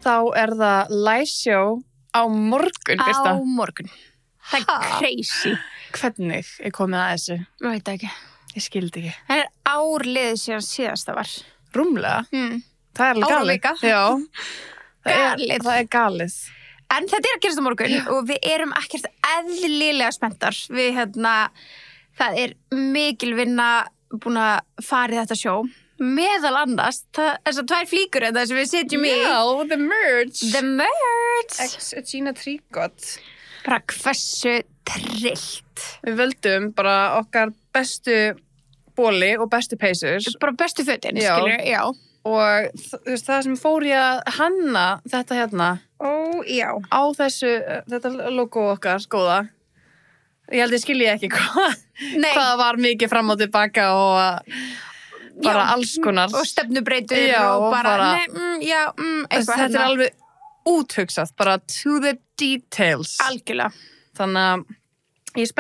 þá það live show á morgun, Birta. Á morgun. Það crazy. Hvernig komið að þessu? Ég veit það ekki. Ég skildi ekki. Það árliðið síðan síðasta var. Rúmlega? Það alveg galið. Árvika. Já. Það galið. En þetta að gerast á morgun og við erum ekkert eðlilega spenntar. Við það mikil vinna búin að fara í þetta sjó. Meðal annars, þessar 2 flíkur sem við setjum í. Já, the merch. The merch. Ex-Gina Trígott. Bara hversu trillt. Við völdum bara okkar bestu bóli og bestu peysur. Bara bestu fötin, skilur, já. Og það sem fór ég að hanna þetta hérna. Já. Á þetta logo okkar, góða. Ég held ég skilji ekki hvað var mikið fram og tilbaka og bara alls konar. Og stefnubreytur og bara þetta alveg úthugsað, bara to the details. Algjörlega. Þannig að ég er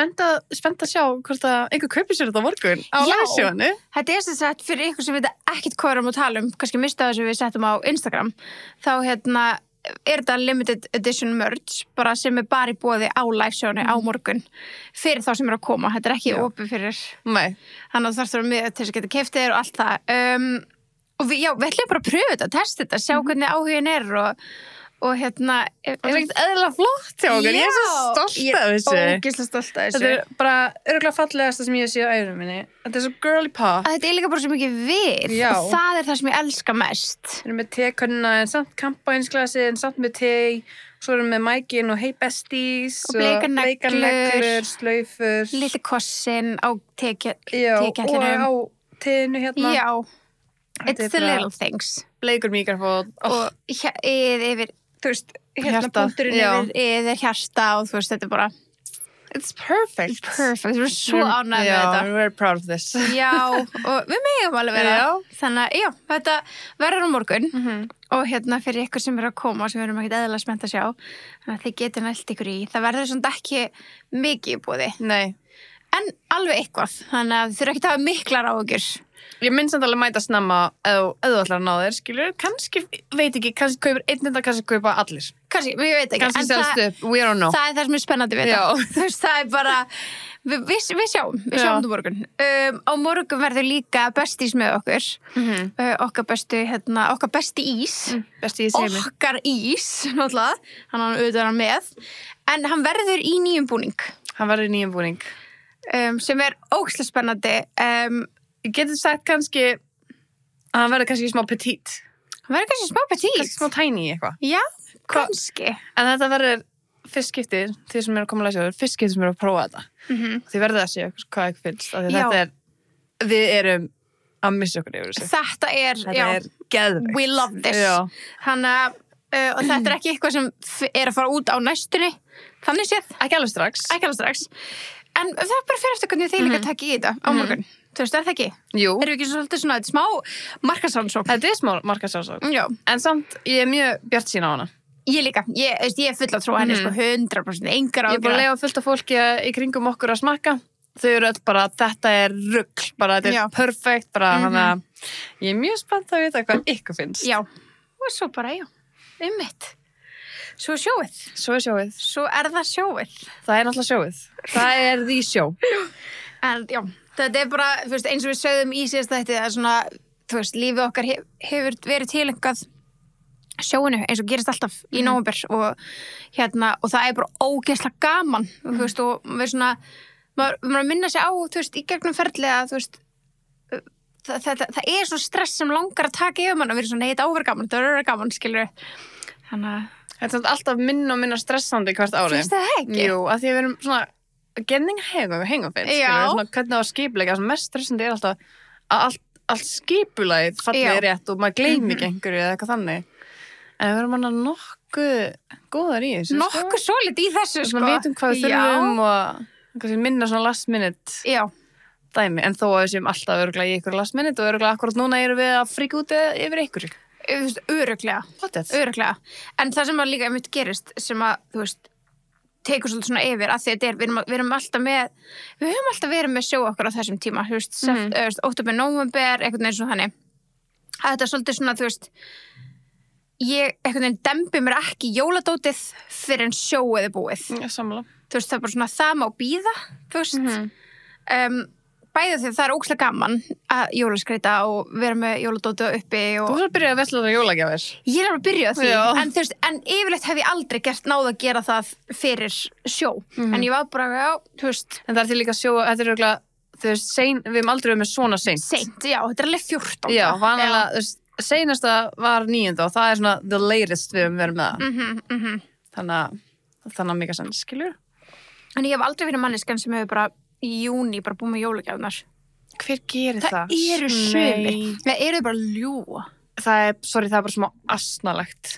spennt að sjá hvort að einhver kaupir sér þetta á morgun á livesjónu. Þetta sem sagt fyrir ykkur sem veit ekkert hvað við erum að tala kannski mista það sem við settum á Instagram, þá þetta limited edition merch bara sem bara í boði á livesjónu á morgun fyrir þá sem að koma. Þetta ekki opið fyrir. Nei. Þannig að það þarf með til þess að geta keypt þér og allt það. Og við ætlum bara að pröfa þetta, testa þetta, sjá hvernig áhugin og ekkert eðlilega flott hjá okkur. Ég svo stolt af þessu. Ég ógeðslega stolt af þessu. Þetta bara örugglega fallegasta sem ég sé á ævinni minni. Þetta svo girly pop. Þetta líka bara svo mikið við. Já. Og það það sem ég elska mest. Við erum með tekönnuna en samt kampænsglasi en samt með te. Svo erum við með mækin og hey besties. Og bleikar neglur, slaufur. Lítið kossin á teketlinum. Og á teinu hérna. Já. It's the little things. Bleikur mikrofón. Og yfir þú veist, punkturinn yfir hjarta og þú veist, þetta bara it's perfect. It's perfect. Við erum svo ánægð með þetta. We're very proud of this. Já, og við megum alveg vera. Þannig að, þetta verður á morgun og fyrir ykkur sem að koma sem við erum ekkert eðlilega spennt að sjá. Þannig að þið getur nælt ykkur í. Það verður svona ekki mikið í boði. Nei. En alveg eitthvað. Þannig að þið þurfa ekki að hafa miklar áhyggjur. Ég minn samt alveg mæta snemma ef þú ætlar að ná þér, skilur. Kannski, veit ekki, kannski kaupir einn kannski kaupa allir. Kannski, ég veit ekki. Kannski selst upp, we don't know. Það það sem spennandi við þetta. Þú veist, það bara, við sjáum þetta morgun. Á morgun verður líka bestís með okkur. Okkar besti ís. Besti ís heimi. Okkar ís, náttúrulega. Hann auðvitað með. En hann verður í nýjum búning. Hann verður í nýjum búning. Sem ógeðslega spennandi. Ég getur sagt kannski að hann verður kannski smá petit. Hann verður kannski smá petit? Kannski smá tiny eitthvað. Já, kannski. En þetta verður fyrst skiptið, því sem að koma að læsa fyrst skiptið sem að prófa þetta. Því verður það að sé hvað ekki fylgst. Þetta við erum að missa okkur yfir þessu. Þetta er geðveikt. We love this. Þannig og þetta ekki eitthvað sem að fara út á næstunni. Þannig séð. Ekki alveg strax. En það bara fyrir eftir hvernig þið líka taka í þetta á morgun. Þú veist, það ekki? Jú. Erum við ekki svolítið svona smá markaðsrannsókn? Þetta smá markaðsrannsókn. Já. En samt, ég mjög bjartsýn á hana. Ég líka. Ég er full að trúa henni 100%. Engar Ég er bara að leiða fullt af fólki í kringum okkur að smakka. Þau eru öll bara, þetta er rugl. Bara, þetta er perfekt. Bara, ég er mjög spennt að vita hvað ykkur finnst. Já. Og svo bara, einmitt. Svo sjóið. Svo það sjóið. Það náttúrulega sjóið. Það því sjó. En þetta bara, þú veist, eins og við sögðum í síðast þetta, það svona, þú veist, lífið okkar hefur verið tilengað sjóinu, eins og gerist alltaf í nóvember og og það bara ógeðslega gaman, þú veist, og við svona, maður minna sig á, þú veist, í gegnum ferðlega, þú veist, það svo stress sem langar að taka yfir mann og við svona, nei, þetta áverður gaman, skilur við. Þannig að þetta er alltaf minna og minna stressandi hvert árið. Finnst það ekki? Jú, að því að við erum svona getting hang of it. Svona hvernig það var skipulega. Það sem mest stressandi alltaf að allt skipulagið fallið rétt og maður gleymi ekki einhverju eða eitthvað þannig. En við erum annað nokkuð góðar í þessu. Nokkuð svolít í þessu, Við veitum hvað við þurfum og minna svona last minute dæmi. En þó að við séum alltaf örugglega í ykkur last minute og örugglega akkurat núna erum við að fríka út yfir ykkur. Örugglega. En það sem að líka einmitt gerist sem að, þú veist, tekur svolítið svona yfir að því að við höfum alltaf verið með sjó okkur á þessum tíma, þú veist, október, nóvember, einhvern veginn svona þannig. Að þetta er svolítið svona, þú veist, ég einhvern veginn dembi mér ekki jóladótið fyrir en sjóið er búið. Já, sammála. Þú veist, það er bara svona, það má bíða, þú veist. Bæði því það er ógeðslega gaman að jólaskreita og vera með jóladótið uppi og... Þú þarf að byrja að vesla jólagjafir. Ég er að byrja því, Já. en þú veist, en yfirleitt hef ég aldrei náð að gera það fyrir sjó. En ég var bara, já, þú veist... En það er til líka sjó, þetta er örugglega, þú veist, við hefum aldrei verið með svona seint. Seint, já, þetta er alveg 14. Já, vanalega, þú veist, seinasta var 9. og það er svona the latest við höfum verið með það. Þannig að mega sann, skilur? En ég hef aldrei verið manneskjan sem hefur bara í júní bara búið með jólagjafnar. Hver gerir það? Það eru sumir. Það eru bara að ljúga. Það er bara smá asnalegt.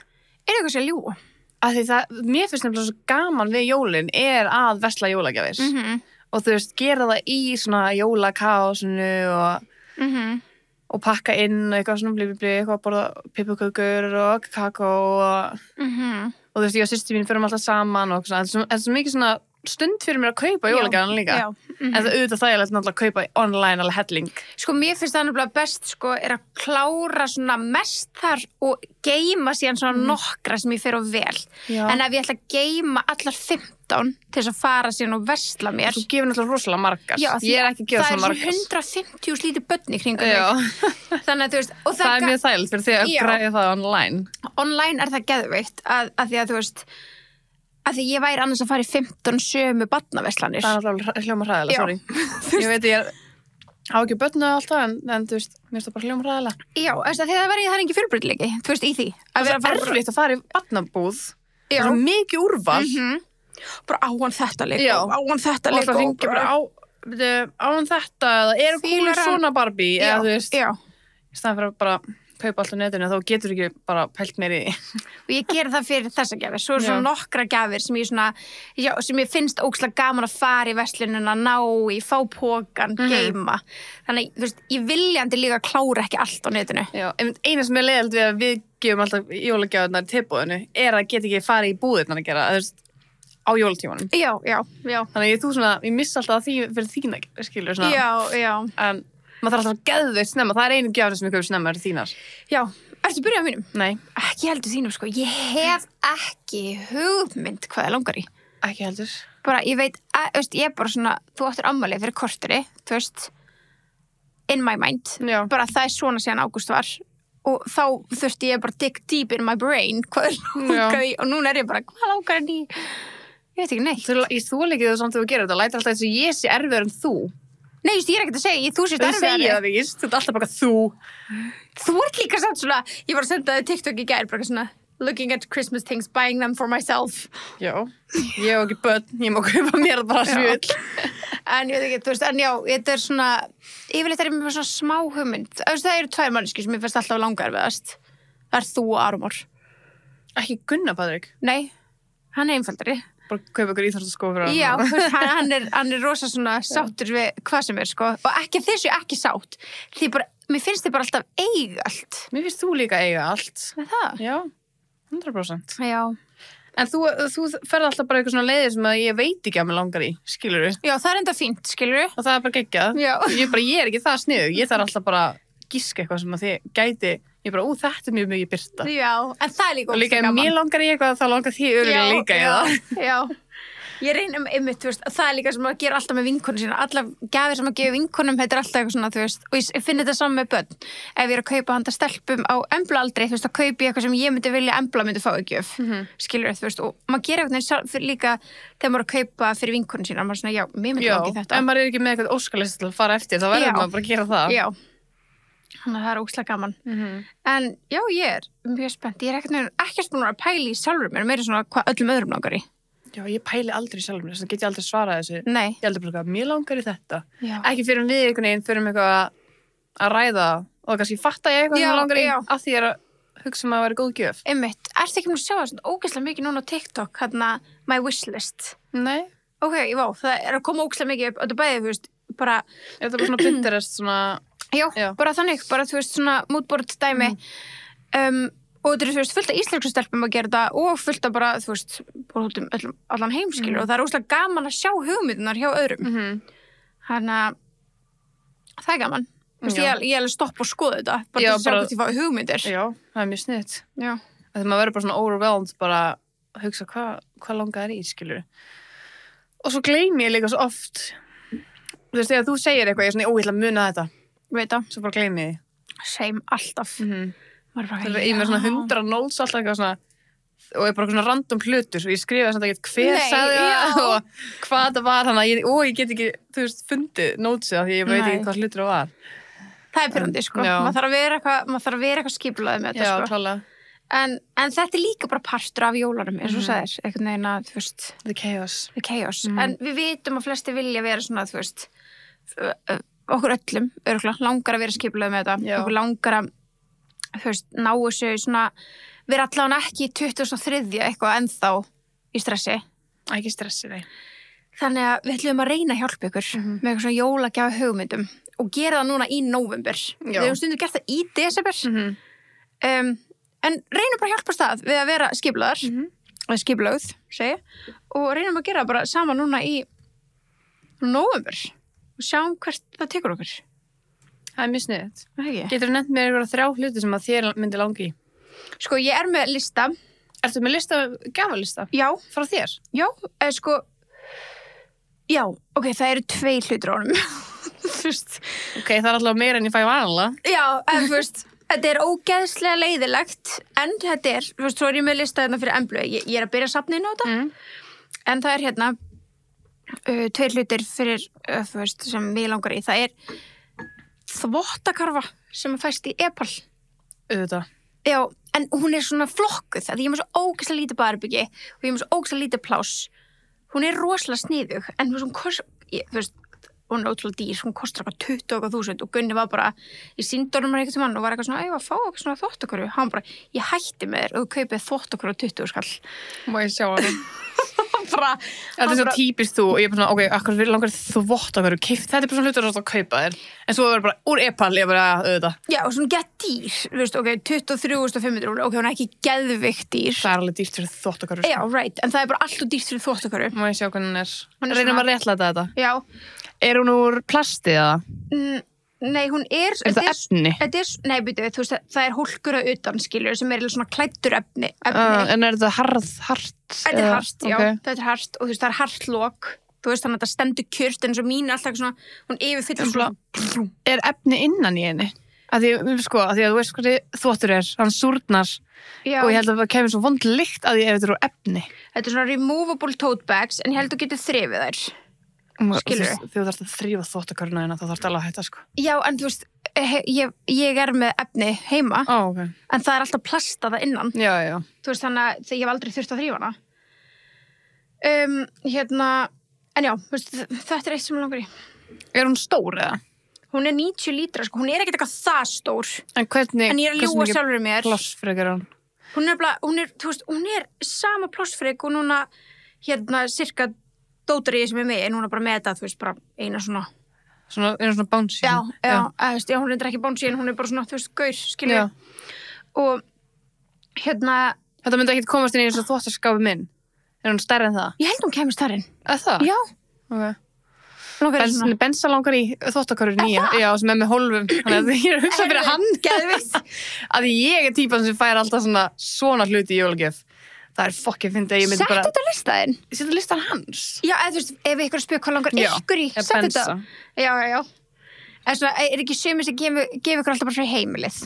Er eitthvað sem að ljúga? Af því mér finnst nefnilega svo gaman við jólin er að vesla jólagjafir. Og þú veist, gera það í svona jólakaosinu og pakka inn eitthvað svona blíbli, eitthvað að borða piparkökur og kakó og þú veist, ég og systir mín förum alltaf saman og svona, þetta er svo mikið svona stund fyrir mér að kaupa jólagjafana líka. Já. En það auðvitað þægilegt náttúrulega að kaupa online alveg helling. Sko, mér finnst það náttúrulega best, sko, er að klára svona mest þar og geyma síðan svona nokkra sem ég fer á vel. Já. En ef ég ætla að geyma allar 15 til þess að fara síðan og versla mér. Þú gefur náttúrulega rosalega margar. Já, ég er ekki að gefa svona margar. Það er svo 150 lítið börn í kringum mig. Þannig að þú veist, og það er mjög þægilegt fyrir því að græða það online. Online er það geðveikt að því að þú veist, að því ég væri annars að fara í 15 sömu barnaverslanir. Það er alltaf hljóma hræðilega, sorry. Ég veit ég á ekki börnu alltaf, en þú veist, mér finnst það bara hljóma hræðilega. Já, þess að það er engin fjölbreytileiki, þú veist, í því. Það er erfitt að fara í barnabúð. Það er svo mikið úrval. Bara á hann þetta leik á hann þetta leik og það ringir bara á hann þetta, eða er hún svona Barbie, eða þú veist. Já. Í staðan fyrir að bara kaupa allt á netinu, þá getur ekki bara pælt meir í því. Og ég geri það fyrir þessa gjafir. Svo er svona nokkra gjafir sem ég svona, sem ég finnst ógeðslega gaman að fara í verslunina, ná í, fá pokan, geyma. Þannig, þú veist, ég viljandi líka klára ekki allt á netinu. Já, eina sem er leiðilegt við að við gefum alltaf jólagjafirnar í tilboðinu, er að geta ekki farið í búðirnar að gera, þú veist, á jólatímanum. Já. Þannig að ég missa alltaf því fyrir þína, skilur svona. Já. En maður þarf alltaf að geðveikt snemma. Það er einu gjafir sem ég kaupi snemma, er þínar. Já. Ertu byrjað á mínum? Nei. Ekki heldur þínum, sko. Ég hef ekki hugmynd hvað ég langar í. Ekki heldur. Bara, ég veit, ég er bara svona, þú áttir afmæli fyrir korteri, þú veist, in my mind. Já. Bara það er svona síðan ágúst var. Og þá þurfti ég bara dig deep in my brain hvað langar í. Og núna er ég bara, hvað langar í? Ég veit ekki neitt. Þú leikið þú samt þegar þú gerir þetta. Lætir alltaf þess að ég sé erfiður en þú. Nei, ég er ekkert að segja, þú sést erfiðari. Þú segja það víst, þú ert alltaf bara þú. Þú ert líka samt svona, ég var að senda þig TikTok í gær, bara svona, looking at Christmas things, buying them for myself. Já, ég hef ekki börn, ég má kaupa mér bara svull. En ég veit ekki, þú veist, en já, þetta er svona, yfirleitt er ég með svona smá hugmynd. Það eru 2 manneskjur sem ég finnst alltaf langar veðast. Það er þú og Arumor. Ekki Gunnar Patrik? Nei, hann er einfaldari. Bara kaupa ykkur íþróttaskó fyrir hann. Já, hann er rosa svona sáttur við hvað sem er, sko. Og ekki þessu ekki sátt. Því bara, mér finnst þið bara alltaf eiga allt. Mér finnst þú líka eiga allt. Með það? Já, 100%. Já. En þú ferð alltaf bara eitthvað svona leiðir sem að ég veit ekki að mig langar í, skilurðu? Já, það er enda fínt, skilurðu? Og það er bara geggjað. Já. Ég er ekki það sniðug. Ég þarf alltaf bara giska eitthvað sem að þið gæti. Ég bara, þetta er mjög mikið birta. Já, en það er líka og líka ef mér langar í eitthvað, þá langar því örugglega líka í það. Já. Ég reynum einmitt, þú veist, það er líka sem að gera alltaf með vinkonum sína. Alla gjafir sem að gefa vinkonum, þetta er alltaf eitthvað svona, þú veist, og ég finn þetta saman með börn. Ef ég er að kaupa handa stelpum á emblaaldri, þú veist, að kaupa eitthvað sem ég myndi vilja embla myndi fá í gjöf. Skilur þú veist, og maður gera eitthvað líka þegar maður er að kaupa fyrir vinkonum sína, maður svona, já, mér myndi langi þetta. Ef maður er ekki með eitthvað óskalist til að fara eftir, þá verður maður bara að gera það. Já. Þannig að það er ógeðslega gaman. En já, ég er mjög spennt. Ég er ekkert búin að pæla í sjálfur mér, meira svona hvað öllum öðrum langar í. Já, ég pæli aldrei sjálfur mér, þess að get ég aldrei svarað þessu. Nei. Ég aldrei bara, mér langar í þetta. Já. Ekki fyrir við einhvern veginn, fyrir eitthvað að ræða og kannski fatta ég eitthvað sem mér langar í af því ég er að hugsa að vera góð gjöf. Einmitt. Ertu ekki múin að sjá það svona ógeðslega mikið núna á TikTok, hérna, my wishlist? Nei. Ok, það er að koma ógeðslega mikið upp, og þetta bæði, þú veist, bara... Er þetta bara svona Pinterest, svona... Já, bara þannig, bara þú veist svona moodboard dæmi og þetta er þú veist fullt af íslensku stelpum að gera þetta og fullt af bara, þú veist, bara út allan heimskilur og það er óslega gaman að sjá hugmyndunar hjá öðrum þannig að það er gaman þú veist, ég er alveg stopp og skoða þetta bara þess að sjá hvort ég fá hugmyndir Já, það er mjög sniðt Þegar maður verður bara svona overwhelmed bara að hugsa hvað langar í, skilur. Og svo gleymi ég líka svo oft. Þú veist, þegar þú segir eitthvað, ég er svona, ég ætla að muna þetta. Veit það. Svo bara gleymi ég. Same, alltaf. Þegar ég með svona 100 notes alltaf eitthvað svona, og ég bara svona random hlutur og ég skrifaði samt ekki hver sagði það og hvað það var, þannig að ég get ekki, þú veist, fundið notesið af því ég veit ekki hvað hlutur það var. Það er pirrandi, sko. Maður þarf að vera eitthvað skipulaðið með þetta, sko. Já, klálega. En þetta er líka bara partur af jólarum, eins og sagðir, einhvern veginn að, þú veist... The chaos. En við vitum að flesti vilja vera svona, þú veist, okkur öllum, örugglega, langar að vera skipulaðið með þetta. Okkur langar að, þú veist, ná þessu svona, vera allavega ekki 23. eitthvað ennþá í stressi. Ekki stressi, nei. Þannig að við ætlum að reyna að hjálpa ykkur með eitthvað svona jólagjafa hugmyndum og gera það núna í nóvember. Við höfum stundum gert það í desember. En reynum bara að hjálpa stað við að vera skipulaðar, eða skipulögð, segi, og reynum að gera bara saman núna í nóvember og sjáum hvert það tekur okkur. Það er mjög sniðugt. Geturðu nefnt mér eitthvað 3 hluti sem að þér myndi langi í? Sko, ég er með lista. Ertu með gjafalista? Já. Frá þér? Já, já, ok, það eru 2 hlutir á honum. Ok, það er alltaf meira en ég fæ vanalega. Já, þú veist... Þetta er ógeðslega leiðilegt, en þetta er, þú veist, svo er ég með lista hérna fyrir Emblu. Ég er að byrja að safna inn á þetta, en það er hérna 2 hlutir fyrir, þú veist, sem mig langar í. Það er þvottakarfa sem fæst í Epal. Auðvitað. Já, en hún er svona flokkuð, því ég er með svo ógeðslega lítið baðherbyggi og ég er með svo ógeðslega lítið pláss. Hún er rosalega sniðug, en þú veist, hún er ótrúlega dýr, hún kostar eitthvað 20.000 og Gunni var bara, ég sýndi honum eitthvað til mann og var eitthvað svona, ég var að fá eitthvað svona þvottakörfu, hann bara, ég hætti með þér og þú kaupið þvottakörfu á 20 skall. Má ég sjá hann? Þetta er svo típist þú og ég er bara svona, ok, akkur við langar þvottakörfu, þetta er bara svona hlutur að kaupa þér, en svo er bara úr Epal, ég bara, auðvitað. Já, og svona gett dýr, þú veist, ok, 23.500, ok, hún er ekki geðveikt dýr. Það er alveg dýrt fyrir þvottakörfu. Já, right, en það er bara alltaf dýrt fyrir þvottakörfu. Má ég sjá hvernig hún er? Reynum að réttlæta þetta. Já. Er hún úr plasti eða? Nei, hún er... Er það efni? Nei, byrju, þú veist, það er hólkur að utan, skilur, sem er svona klæddur efni. En er þetta hart? Þetta er hart, já. Þetta er hart og þú veist, það er hartlok. Þú veist, þannig að þetta stendur kjört, en svo mín er alltaf svona, hún yfirfyllir svona... Er efni innan í henni? Að því að þú veist hvað þvottur er, hann súrnar og ég held að það kemur svo vond lykt að ég ef þetta er úr efni. Þetta er svona removable tote bags, en ég held að þú getur þrifið þær. Skilur þú þarfst að þrífa þvottakörfuna þína þá þarfst alveg að hætta sko. Já, en þú veist, ég er með efni heima, okay. En það er alltaf plastaða innan. Já. Þú veist, þannig að ég hef aldrei þurft að þrífa hana. En já, veist, þetta er eitt sem ég langar í. Er hún stór eða? Hún er 90 lítra, sko. Hún er ekkert eitthvað það stór. En hvernig? En ég er að ljúga sjálfur mér. Plássfrek er hún? Hún er sama plássfrek og núna, cirka dótari sem er með, en hún er bara með þetta, þú veist, bara eina svona bouncy. Já, hún er ekki bouncy, en hún er bara svona, þú veist, gaur, skilja. Og Þetta myndi ekki komast inn í eins og þvottaskafi minn. Er hún stærri en það? Ég held hún kemur stærri en. Það? Já. Ok. Bensa langar í þvottakörfu nýja. Já, sem er með hólfum. Þannig að ég er að hugsa fyrir hann. Geðviss. Að ég er típan sem fær alltaf svona hluti í jólagjöf. Það er fokkið fyndið að ég myndi bara... Sett þetta á listaðinn? Sett listan hans? Já, eða þú veist, ef ykkur spyr hvað langar ykkur í, sett þetta. Já. En svona, er ekki sumir sem gefa ykkur alltaf bara fyrir heimilið?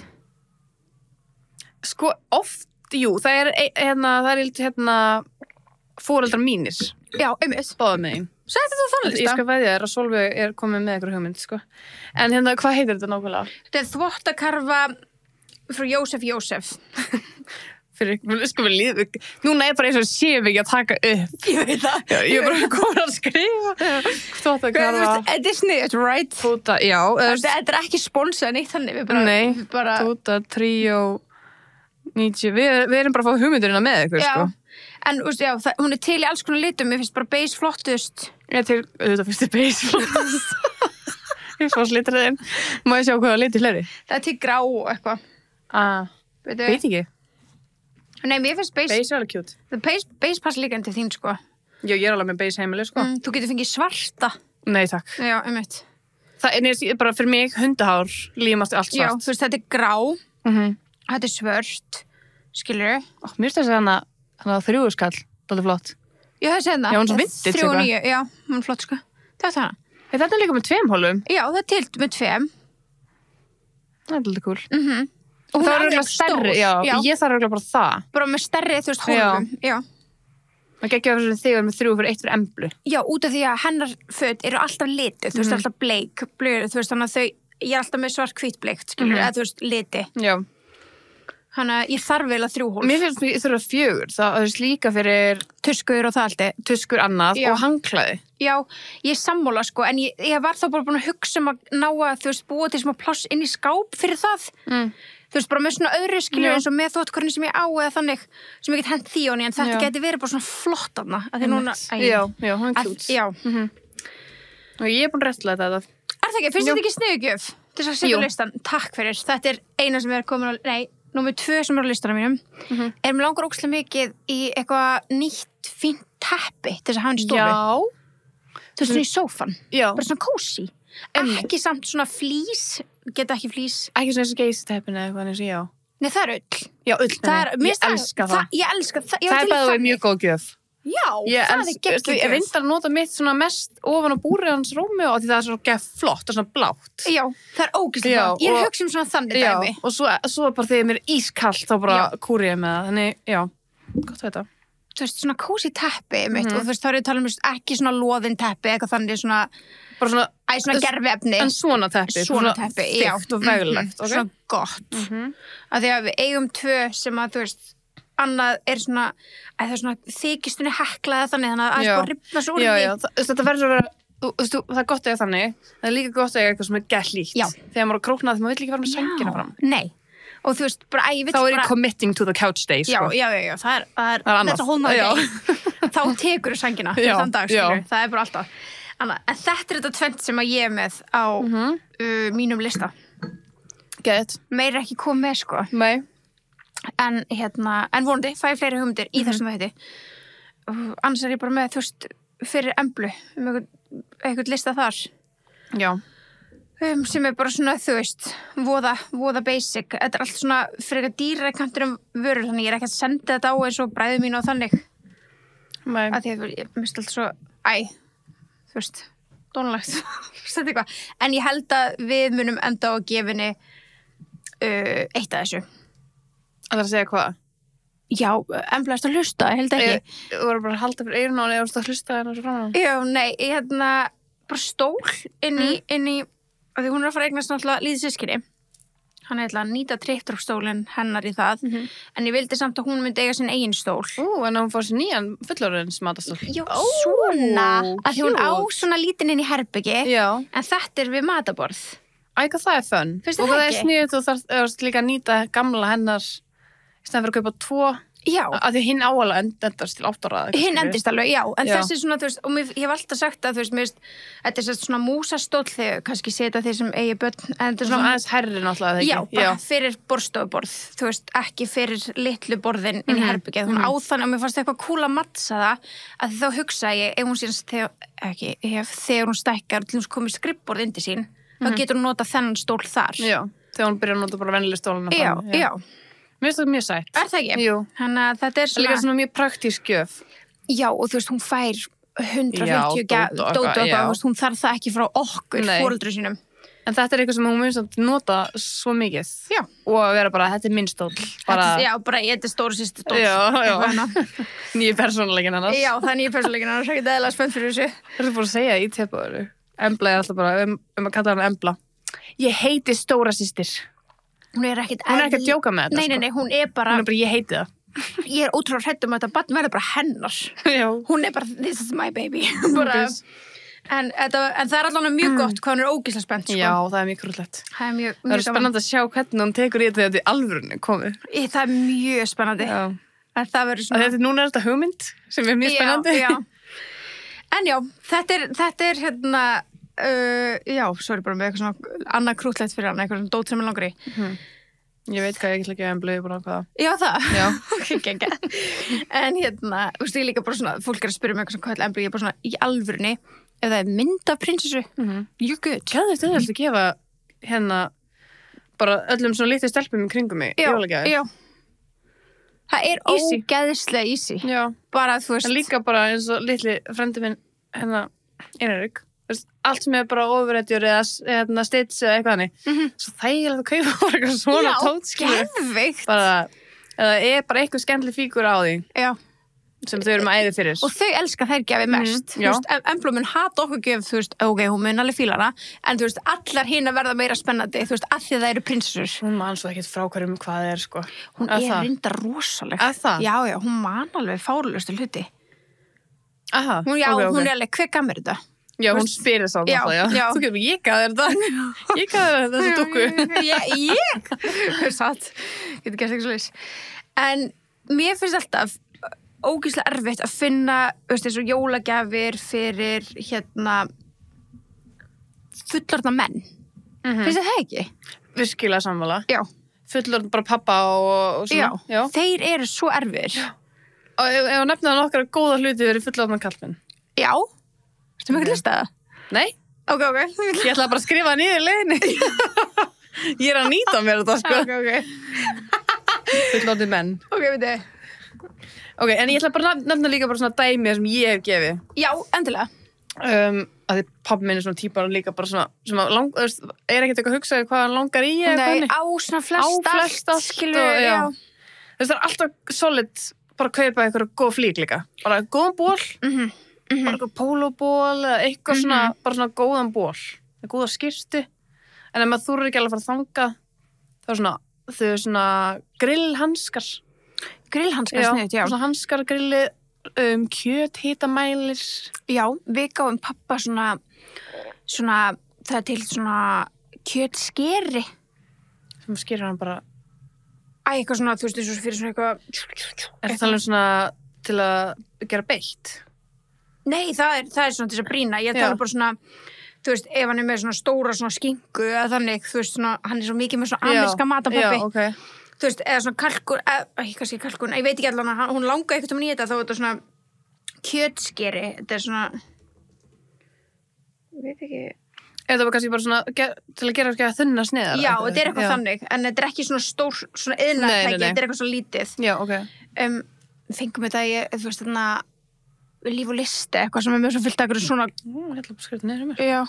Sko, oft, jú, það er foreldrar mínir. Já, Báða megin. Sett þetta á þann lista? Ég skal veðja þér að Sólveig er komið með ykkur hugmynd, sko. En hvað heitir þetta nákvæmlega? Þetta er þvottakarfa frá Jósef. Núna er bara eins og séum ekki að taka upp. Ég veit það. Ég er bara komin að skrifa. Þvottakarfa. Þetta er sniðut, right? Tóta, já. Þetta er ekki sponsað neitt þannig. Nei, Tóta, Tríó, 90. Við erum bara að fá hugmyndurina með ykkur, sko. En hún er til í alls konar litum. Mér finnst bara beige flottust. Ég til, auðvitað finnst þið beige flottust. Ég fannst litriðin. Má ég sjá hvaða liti fleiri? Það er til grá og eitthvað. Veit ekki. Nei, mér finnst beige... Beige er alveg cute. Beige passa líka til þín, sko. Já, ég er alveg með beige heimili, sko. Þú getur fengið svarta. Nei, takk. Já, einmitt. Það er bara fyrir mig hundahár límast allt svart. Já, þú veist, þetta er grá. Þetta er svört. skilurðu? Mér finnst þessi hana 3 skall, það er flott. Já, þessi hérna. Já, hún er svo vintage, 3 og 9, já, hún er flott, sko. Það hana. Þetta er líka með 2 hólum. Já, það er til með 2. Það er lítið cool. Og hún það er alveg stærri, já, ég þarf örugglega bara það. Bara með stærri, þú veist, hólum. Já. Það geggja fyrir þegar með 3 fyrir 1 fyrir Emblu. Já, út af því að hennar föt eru alltaf liti, þú veist, alltaf bleik, blöður, þú veist, þannig að ég er alltaf með svart hvítbleikt, skilur, eða þú veist, liti. Já. Þannig að ég þarf vel að 3 hólf. Mér finnst ég þurfa 4, það er líka fyrir tuskur og það allt. Tuskur annað og handklæði. Já, ég sammála, sko, en ég var þá bara búin að hugsa að ná að, þú veist, búa til smá pláss inn í skáp fyrir það. Þú veist, bara með svona öðru skilur eins og með þvottkörni sem ég á eða þannig sem ég get hent því honi, en þetta geti verið bara svona flott þarna. Já, hún er kjút. Já. Og ég er búin að réttlega þetta. Er það ekki? Finnst þetta ekki sniðugjöf? Til þess að setja listan. Takk fyrir. Þetta er eina sem er komin á, númer 2 sem er á listanum mínum. Mér langar ógeðslega mikið í eitthvað nýtt, fínt teppi til þess að hafa í stofu. Já. Þú veist, svona í sófan. Já. Bara svona kósí. Ekki samt svona flís, geta ekki flís. Ekki svona eins og geysiteppin eða eitthvað eins og já. Nei, það er ull. Já, ull. Ég elska það. Ég elska það. Það er bara mjög góð gjöf. Já, það er geggjugjöf. Ég reyndar að nota mitt svona mest ofan á búrið hans Rómeó og því það er svona gegn flott og svona blátt. Já, það er ógeðslega flott. Ég er hugsa svona þannig dæmi. Já, og svo bara þegar mér er ískallt þá bara kúri ég með það. Þannig, já, gott að þetta. Þú veist, svona kósí teppi mitt og þú veist, þá er ég að tala ekki svona loðin teppi, eitthvað þannig svona bara svona gerfiefni. En svona teppi. Svona teppi, já. Þykkt og veglegt, ok? Svona gott. Af því að við eigum 2 sem að, þú veist, annað er svona, það er svona þykistunni heklaða þannig að það er sko rifna svo úr því. Já, þetta verður að vera, þú veist, það er gott að eiga þannig, það er líka gott að eiga eitthvað sem er gællíkt. Já. Þegar maður er króknað, því maður vill ekki vera með sængina fram. Nei. Og þú veist, bara, ég vill bara... Þá er ég committing to the couch day, sko. Já, það er þetta hólmaður day. Þá tekur þú sængina fyrir þann dag, skilur. Það er bara alltaf. En þetta er þetta tvent sem að ég er með á mínum lista. Gett. Meir ekki komið með, sko. Nei. En vonandi, fæ fleiri hugmyndir í þessum þætti. Annars er ég bara með, þú veist, fyrir Emblu, eitthvað lista þar. Já. Sem er bara svona, þú veist, voða basic. Þetta er allt svona fyrir eitthvað dýrari kantur vörur, þannig ég er ekki að senda þetta á eins og bræðu mínu og þannig. Nei. Af því að ég mist alltaf svo, þú veist, dónalegt. En ég held að við munum enda á gefinni eitt af þessu. Það er að segja hvað? Já, Embla erst að hlusta, ég held ekki. Þú voru bara að halda fyrir eyrun á henni eða að hlusta henni svo fram á. Já, nei, ég bara stól inn í af því hún er að fara að eignast náttúrulega lítið systkini. Hann er að nýta trippdrókstólinn hennar í það, en ég vildi samt að hún myndi eiga sinn eigin stól. En hún fór sér nýjan fullorðins matastól. Já, svona, að því hún á svona lítinn inn í herbyggi, en þetta er við mataborð. Ægvað það er fun. Finnst þér og það er sniðut og það er líka að nýta gamla hennar í stæðan fyrir að kaupa 2. Já. Að því hinn áalega endast til 8 ára. Hinn endist alveg, já. En þessi svona, þú veist, og ég hef alltaf sagt að, þú veist, mér veist, þetta er svona músastóll þegar kannski setja þeir sem eigi börn. En þetta er svona aðeins herri náttúrulega, þegar ekki? Já, bara fyrir borðstofuborð, þú veist, ekki fyrir litlu borðin inn í herbyggið. Hún á þannig, og mér fannst eitthvað kúl að mattsa það, að þá hugsa ég, ef hún síðan, þegar hún stækkar, til hún komið skrifborð inn til sín, þá getur hún nota þennan stól þar. Já, þegar hún byrjar að nota bara venjuleg stólana. Já. Mér finnst það mjög sætt. Er það ekki? Jú. Þannig að þetta er svona... Líka svona mjög praktísk gjöf. Já, og þú veist, hún fær 150 dót og hún þarf það ekki frá okkur, foreldrum sínum. En þetta er eitthvað sem hún mun samt nota svo mikið. Já. Og að vera bara, þetta er minn stól. Já, bara ég er stóru sýstu stól. Já. Nýju persónuleikin annars. Já, það er nýju persónuleikin annars. Það er ekki eðlilega spennt fyrir þessu. Það er bara að segja í teppaður. Embla er alltaf bara, að kalla hana Embla. Ég heiti stóra systir. Hún er ekki að djóka með þetta. Nei, hún er bara... ég heiti það. Ég er ótrúlega hrædd að þetta barn verður bara hennar. Já. Hún er bara, this is my baby. En það er allavega mjög gott hvað hún er ógeðslega spennt. Sko. Já, það er mjög krúllett. Það er mjög það er spennandi að sjá hvernig hún tekur í þetta í alvörunni komið. Það er mjög spennandi. Já. Það verður svona... Núna er þetta hugmynd sem er mjög spennandi. Já. En já, þetta er sorry, bara með eitthvað svona annað krútlegt fyrir hann, eitthvað svona dót sem er langri. Ég veit hvað ég ætla ekki að Emblu bara hvað. Já, það? Já. Ekki. En þú veist, ég líka bara svona, fólk er að spyrja mig eitthvað svona hvað Emblu, ég er bara svona í alvörunni, ef það er mynd af prinsessu, you're good. Hvað er þetta að gefa hérna bara öllum svona lítið stelpum í kringum mig? Já. Það ógeðslega easy. Já. Bara, þú veist. En líka bara eins og litli frendi minn, Eirík, allt sem bara overrættjur eða stitch eða eitthvað hannig. Svo þægilegt að kaupa bara eitthvað svona tótskilur. Já, geðveikt. Bara, eða bara eitthvað skemmtileg fígur á því. Já. Sem þau eru með æði fyrir. Og þau elska þær gefi mest. Þú veist, Embla mun hata okkur gef, þú veist, ok, hún mun alveg fíla hana, en þú veist, allar hinn að verða meira spennandi, þú veist, að því það eru prinsessur. Hún man svo ekkert frá hverjum hvað það sko. Hún reyndar rosaleg. Að það? Já, hún man alveg fárlustu hluti. Aha, hún er alveg, hver gaf mér þetta? Já, hún spyrir þá náttúrulega, já. Þú getur ég gaf þér þetta. Ég gaf þér þessu dúkku. Ég? Satt. Getur gert eitthvað svoleiðis. En mér finnst alltaf ógeðslega erfitt að finna, veist, eins og jólagjafir fyrir, fullorðna menn. Finnst þið það ekki? Virkilega sammála. Já. Fullorðna bara pappa og svona. Já, þeir eru svo erfir. Og ef nefnaði nokkra góða hluti verið fullorðna kallmenn. Já. Ertu með ekki listað það? Nei. Ok. Ég ætla bara að skrifa niður leiðinni. Ég að nýta mér þetta, sko. Ok. Fullorðni menn. Ok, veit þið. Ok, en ég ætla bara að nefna líka bara svona dæmi sem ég hef gefið. Já, endilega. Að því pabbi minn er svona típar og líka bara svona, sem að er ekkert eitthvað að hugsa hvað hann langar í eða hvernig? Nei, á svona flest allt, skilur, já. Það er alltaf solid bara að kaupa eitthvað góð flík líka. Bara góðan ból, bara eitthvað pólóból eða eitthvað svona, bara svona góðan ból. Góða skyrtu. En ef maður þúrir ekki alveg að fara að þanga, þá er svona, þau er svona grillhanskar. Grillhanskar sniðt, já. Svona hanskar, grilli, kjöt, hitamælir. Já, við gáum pappa svona, það er til svona kjötskeri. Sem skerir hann bara... Eitthvað svona, þú veist, eins og fyrir svona eitthvað... Er það talað svona til að gera beitt? Nei, það er svona til að brýna. Ég tala bara svona, þú veist, ef hann er með svona stóra svona skinku eða þannig, þú veist, svona, hann er svo mikið með svona ameríska matapappi. Já, ok. Þú veist, eða svona kalkun, ég veit ekki allan að hún langaði eitthvað í þetta, þá er þetta svona kjötskeri, þetta er svona, ég veit ekki. Þetta var kannski bara svona, til að gera þunna sneðar. Já, þetta er eitthvað þannig, en þetta er ekki svona stór, svona iðnaðartæki, þetta er eitthvað svo lítið. Já, ok. Fengum þetta þú veist, þarna, Líf og listi, eitthvað sem er mjög svo fyllt akkur svona. Ég ætla bara að skrifa niður mér. Já.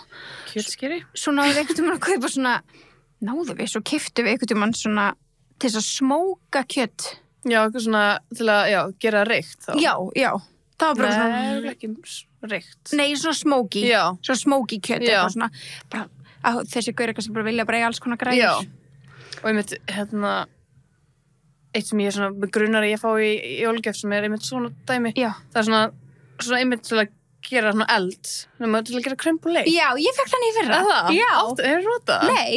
Kjötskeri. Svona, við einhvern tímann að kaupa svona, náðu við, svo keyptum við einhvern tímann svona, til þess að smóka kjött. Já, eitthvað svona til að, gera reykt þá. Já. Það var bara svona... Nei, ekki reykt. Nei, svona smóki. Já. Svona smóki kjött, eitthvað svona. Bara, þessi gaur eitthvað sem bara vilja bara eiga alls konar græður. Já. Og einmitt, eitt sem ég er svona grunnar að ég fá í jólgjöf sem er einmitt svona dæmi. Já. Það er svona einmitt til að gera svona eld. Til að gera crème brûlée. Já, ég fekk þannig í fyrra. Það? Já. Hefur þú notað? Nei.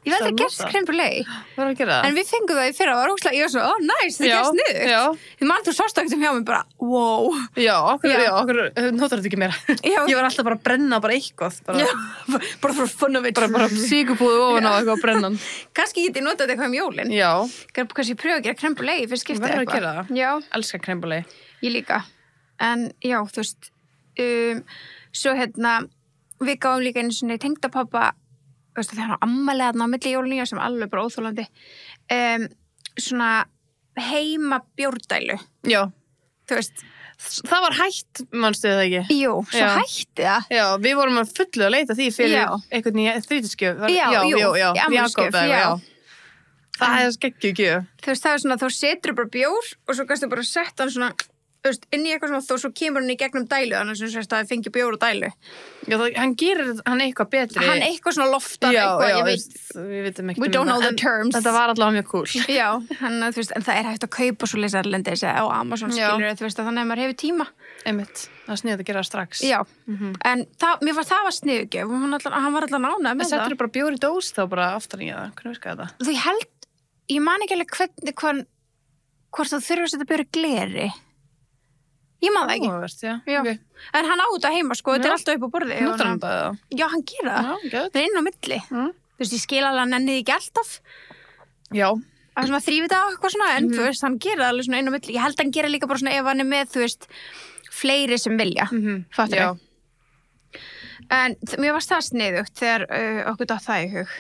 Ég veit að gert crème brûlée. Það var að gera það. En við fengum það í fyrra og var óslega, ég var svo, nice, það gerst sniðugt. Já. Því mann þú sást ekkert hjá mig bara, wow. Já, okkur notar þetta ekki meira. Já. Ég var alltaf bara að brenna bara eitthvað. Bara for fun of it. Bara síkubúðu ofan á eitthvað að brennan. Kannski geti notað þetta eitthvað jólin. Já. Kannski pröfa að gera crème brûlée fyrst skipti eitthvað. Verður að gera það. Já. Elskar crème brûlée. Ég líka. En já, þú veist, svo við gáum líka einu sinni tengdapabba, þú veist, þegar hann ammælega þarna á milli jól og nýja sem alveg bara óþolandi, svona heima bjórdælu. Já. Þú veist. Það var hætt, manstu það ekki? Jú, svo hætti það. Já, við vorum að fullu að leita því fyrir einhvern í þrítiskjöf. Já, í afmælisgjöf, já. Það er skeggjugjöf. Þú veist, það er svona, þá setur bara bjór og svo kannski bara sett hann svona, þú veist, inn í eitthvað svona, svo kemur hann í gegnum dælu, þannig sem sérst að það fengi bjór og dælu. Já, hann gerir hann eitthvað betri. Hann eitthvað svona loftar, við veitum ekki. We don't know the terms. Þetta var allavega mjög cool. Já, þú veist, en það er hægt að kaupa svo leysa erlendis á Amazon, skilur, þú veist, þannig að maður hefur tíma. Einmitt, það er sniðugt að gera strax. Já, en mér fannst það var sniðugjöf, hann var allan ánægður með það. Settur bara bjór í dós þá bara aftan í það, hvernig virkaði þetta? Þú held, ég man ekki alveg hvort þú þurfir að setja bjór í gleri. Ég man það ekki. Óvert, já. Okay. En hann á þetta heima, sko, þetta er alltaf upp á borði. Notar hann bara það? Já, hann gera það. Það er inn á milli. Þú veist, ég skil alveg að nennið ekki alltaf. Já. Það er svona þrývita á eitthvað svona, en þú veist, hann gera það alveg svona inn á milli. Ég held að hann gera líka bara svona ef hann er með, þú veist, fleiri sem vilja. Fattur þau? En mér varst það sniðugt þegar okkur datt það í hug.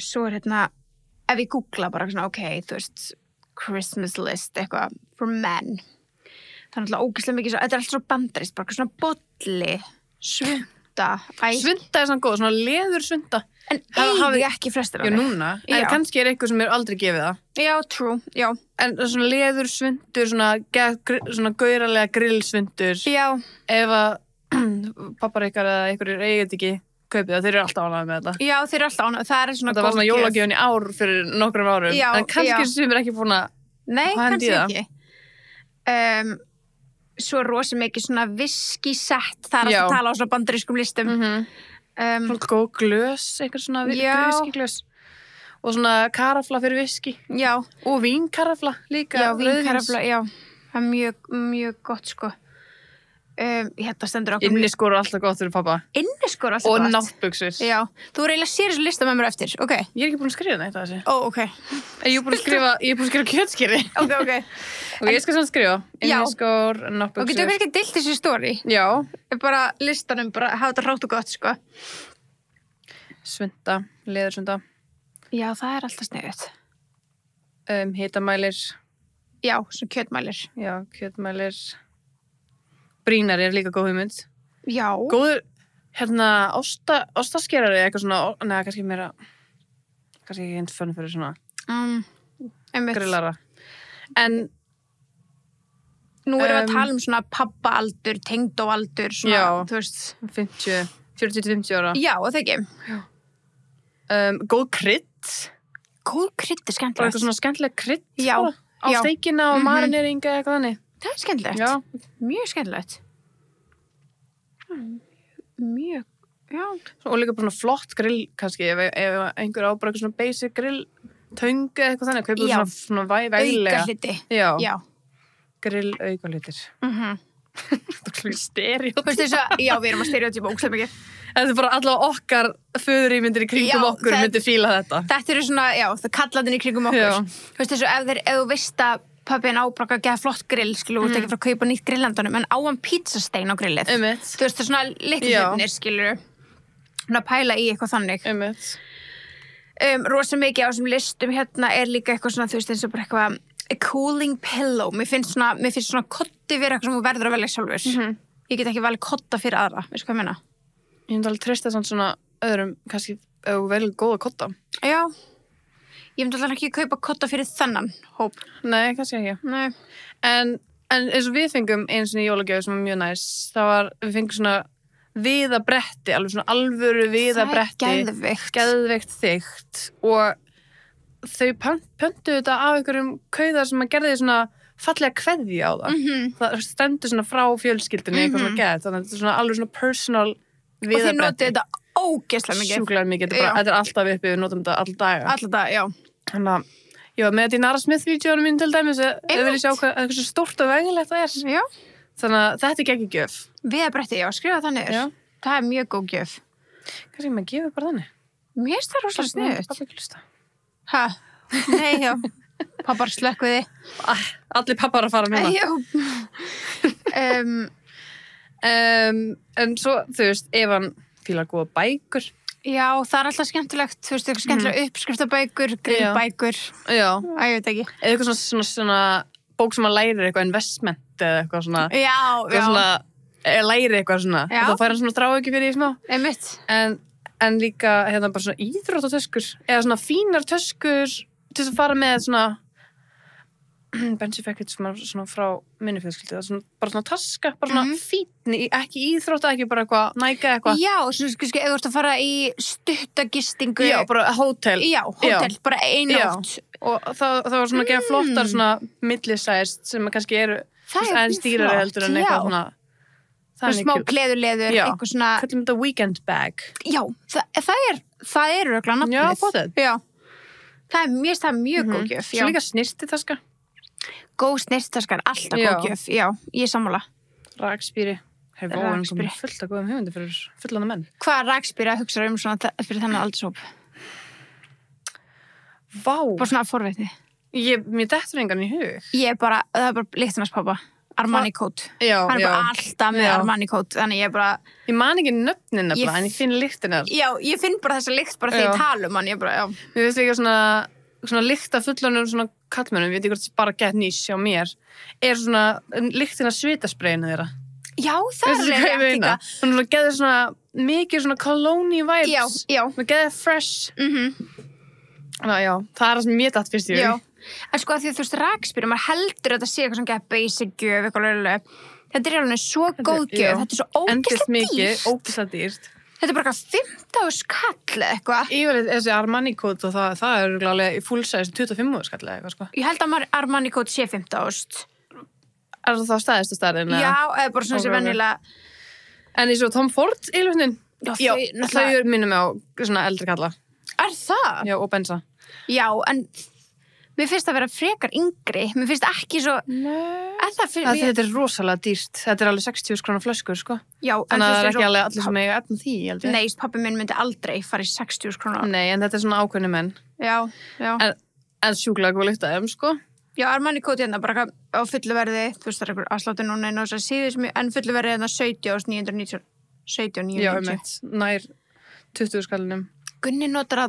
Svo er ef ég googla bara svona, ok, þú veist, Christmas list, eitthvað, for men. Það er alltaf ógeðslega mikið, þetta er alltaf svo bandarist, bara svona bolli, svunda. Svunda svona góð, svona leður svunda. En eiga ekki flestir af þeim. Já, núna. En kannski eitthvað sem aldrei gefið það. Já, true, já. En svona leður svundur, svona gauralega grillsvundur. Já. Ef að pappar ykkar eða einhverjir eigið ekki kaupið það, þeir eru alltaf ánægðir með þetta. Já, þeir eru alltaf ánægðir, það er svona góð. Það var svona jólagjöfin í ár fyrir nokkrum árum. Já, en kannski sem er ekki búin að nei, kannski ekki. Svo rosa mikið svona whisky set, það er alltaf að tala á svona bandarískum listum. Svona góð glös, einhver svona whisky glös. Og svona karafla fyrir whisky. Já. Og vínkarafla líka. Já, vínkarafla, já. Það er mjög, mjög gott, sko. Hérna stendur okkur. Inniskór er alltaf gott fyrir pappa. Inniskór er alltaf gott. Og náttbuxur. Já. Þú er eiginlega sér þessu lista með mér eftir, ok? Ég er ekki búin að skrifa neitt að þessi. Ok. Ég er búin að skrifa kjötskeri. Ok. Og ég skal samt skrifa. Inniskór, náttbuxur. Og getur við ekki dilt þessu story? Já. Bara listanum, bara hafa þetta hrátt og gott, sko. Svunda, leðursvunda. Já, það er alltaf sniðut. Hitamælir. Já, svona kjötmælir. Já, kjötmælir. Brínari er líka góð hugmynd. Já. Góður, ostaskerari eitthvað svona, neða, kannski meira, kannski ekki einn fönn fyrir svona grillara. En nú erum við að tala svona pappaaldur, tengdóaldur, svona, þú veist. 40-50 ára. Já, og það ekki. Já. Góð krydd. Góð krydd er skemmtilegt. Og eitthvað svona skemmtileg krydd. Já. Á steikina og marineringa eitthvað þannig. Það er skemmtilegt. Já. Mjög skemmtilegt. Mjög, já. Og líka bara svona flott grill kannski, ef einhver á bara eitthvað svona basic grill, töngu eitthvað þannig, kaupið svona væglega. Aukahluti. Já. Grill aukahlutir. Það er svona stereotyp. Já, við erum að stereotypa ókslega mikið. Þetta er bara allavega okkar föðurýmyndir í kringum okkur myndi fíla þetta. Þetta eru svona, kallandinn í kringum okkur. Þú veist þessu, ef þú veist að pappin ábraka að geða flott grill, skilur, út ekki frá að kaupa nýtt grillandunum, en á hann pizzastein á grillið. Þú veist, það er svona litlu hlutinir, skilur, svona pæla í eitthvað þannig. Rosa mikið á þessum listum hérna er líka eitthvað svona, þú veist, eins og bara eitthvað a cooling pillow. Mér finnst svona kotti vera eitthvað sem þú verður að velja sjálfur. Ég get ekki velja kotta fyrir aðra, veistu hvað ég meina? Ég myndi alveg treysta svona öðrum, kannski, ef þú velur góða kotta. Já. Ég myndi alveg ekki kaupa kotta fyrir þennan hóp. Nei, kannski ekki. Nei. En eins og við fengum einu svona jólagjöf sem var mjög næs, við fengum svona viðabretti, alveg svona alvöru viðabretti. Það er geðveikt. Geðveikt þykkt. Og þau pöntuðu þetta af einhverjum kauðar sem að gerði svona fallega kveðju á það. Það stendur svona frá fjölskyldunni, eitthvað svona geð. Þannig að þetta er svona alveg svona personal viðabretti. Og þið notið þetta ógeðslega mikið. Sjúklega mikið, þetta er alltaf uppi, við notum þetta alla daga. Alla daga, já. Þannig að, já, með þetta í Nara Smith-vídeónu mín til dæmis, ef við viljum sjá hvað svo stórt og vegilegt það er. Já. Þannig að þetta er geggjum gjöf. Viðabretti, já, skrifa það niður. Já. Það er mjög góð gjöf. Kannski maður gefur bara þannig. Mér finnst það rosalega sniðugt. Pappa ekki hlusta. Ha? Nei, já. Pappar slökkviði. Allir pappar að fara núna. Já. En svo, þú veist, ef hann fílar góða bækur. Já, það er alltaf skemmtilegt. Þú veist, eitthvað skemmtilega uppskriftabækur, grillbækur. Já. Ég veit ekki. Eða eitthvað svona bók sem að læri eitthvað investment eða eitthvað svona. Já, já. Svona, læri eitthvað svona. Já. Og þá fær hann svona þráhyggju fyrir því smá. Einmitt. En líka, hérna, bara svona íþróttatöskur. Eða svona fínar töskur til að fara með svona Benji fekk eitthvað svona frá minni fjölskyldu, bara svona taska, bara svona fínni, ekki íþrótta, ekki bara eitthvað, næka eitthvað. Já, svona, ef þú ert að fara í stuttagistingu. Já, bara hótel. Já, hótel, bara einótt. Og það var svona geða flottar svona millisæst sem kannski eru en stýrari heldur en eitthvað svona. Svona smá pleðuleður, eitthvað svona. Kallum þetta weekend bag. Já, það er örugglega nafnið. Já, potið. Já. Mér finnst það mjög góð gjöf. Svo líka snirtitaska. Góð snirtitaskar, alltaf góð gjöf. Já, ég sammála. Rakspýri. Rakspýri. Fullt af góðum hugmyndir fyrir fullana menn. Hvað rakspýri að hugsa um svona fyrir þennan aldurshóp? Vá. Bara svona forvitni. Mér dettur engan í hug. Það er bara líktinars pappa. Armani Coat. Já, hann er bara alltaf með Armani Coat, þannig ég bara... Ég man ekki nöfnin nefnilega, en ég finn lyktina. Já, ég finn bara þessa lykt bara þegar ég tala um hann, ég bara, já. Mér finnst ekki svona svona lykt af fullorðnum svona kallmönnum, ég veit ekki hvort það bara gett nýs hjá mér, svona lyktin af svitaspreiðinu þeirra. Já, það alveg rétt líka. Þannig að geða svona mikið svona cologny vibes. Já. Það geða fresh. Þannig já, það það sem ég datt fyrst í. Já. En sko að því að þú veist rakspíra, maður heldur að þetta sé eitthvað sem geða basic gjöf, eitthvað lögulega. Þetta alveg svo góð gjöf, þetta svo ógeðslega dýrt. Þetta bara 15.000 kall eða eitthvað. Yfirleitt þessi Armani-kót og það glálega í full-size 25.000 kall eða eitthvað, sko. Ég held að Armani-kót sé 15.000. Það þá stæðistu stærðin? Já, eða bara svona sem venjulega. En eins og Tom Ford ílutnin? Já, þau minnum mig á svona eldri kalla. Það? Já, og bensa. Já, en mér finnst það vera frekar yngri. Mér finnst ekki svo... Þetta rosalega dýrt. Þetta alveg 60.000 krónar flöskur, sko. Já, en það ekki alveg allir sem eiga efna því, ég held ég. Nei, pabbi minn myndi aldrei fara í 60.000 krónar. Nei, en þetta svona ákveðni menn. Já. En sjúklega góð lykt af þeim, sko. Já, Armani-kóti hérna bara á fullu verði, þú veist það einhver afsláttur núna inn á þess að síðu en fullu verði hérna 17.990. Já, nær 20 skallinum. Gunni notar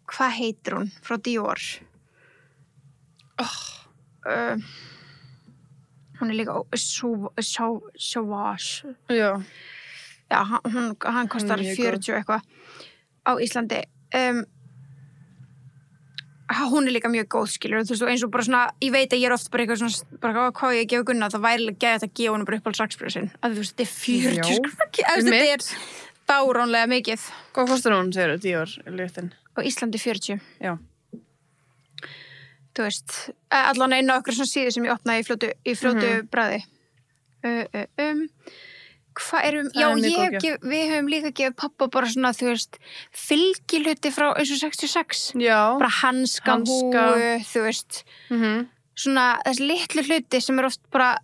hvað heitir hún frá Dior? Hún líka Sauvage. Já. Já, hann kostar 40 eitthvað á Íslandi. Hún líka mjög góð, skilur, þú veist, og eins og bara svona, ég veit að ég oft bara eitthvað svona, bara hvað ég gefa Gunna, það væri gæði að gefa hún bara upp á rakspíra sinn, að þú veist, þetta 40 þetta báránlega mikið. Hvað kostar hún, segir þú, Dior lyktin? Á Íslandi 40. Já. Þú veist, allan einu okkur svona síðu sem ég opnaði í fljótu bræði. Hvað við höfum líka gefið pappa bara svona, þú veist, fylgihluti frá eins og 66. Já. Bara hanska, húu, þú veist. Svona þessi litlu hluti sem oft bara,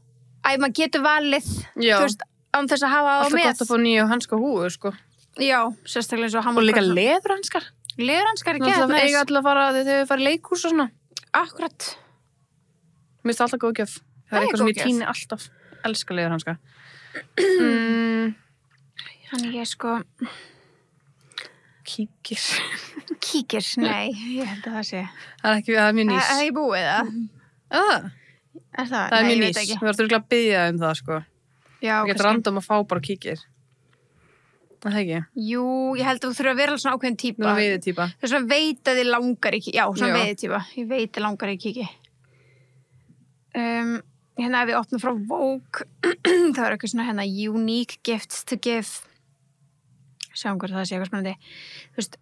maður getur valið, þú veist, án þess að hafa á með. Alltaf gott að fá nýju hanska húu, sko. Já, sérstaklega eins og hann. Og líka leðurhanskar. Leðurhanskar ekki. Það eiga allir að fara þegar þau fara í leikhús og svona. Akkurat. Mér finnst alltaf góð gjöf. Það er eitthvað sem ég tíni alltaf. Elska leðurhanska. Þannig ég sko Kíkir, nei, ég held að það sé. Það er mjög nýs. Það er ekki búið það? Það er mjög nýs. Við verðum að biðja það, sko. Já, við getum random að fá bara kíkir. Það ekki? Jú, ég held að þú þurfa að vera svona ákveðin típa. Svona veiðitýpa. Það er svona veit að þið langar ekki. Já, svona veiðitýpa. Ég veit að langar ekki kíki. Hérna ef við opnum frá Vogue, það er eitthvað svona hérna unique gifts to give. Sjáum hvort það sé eitthvað spennandi. Þú veist,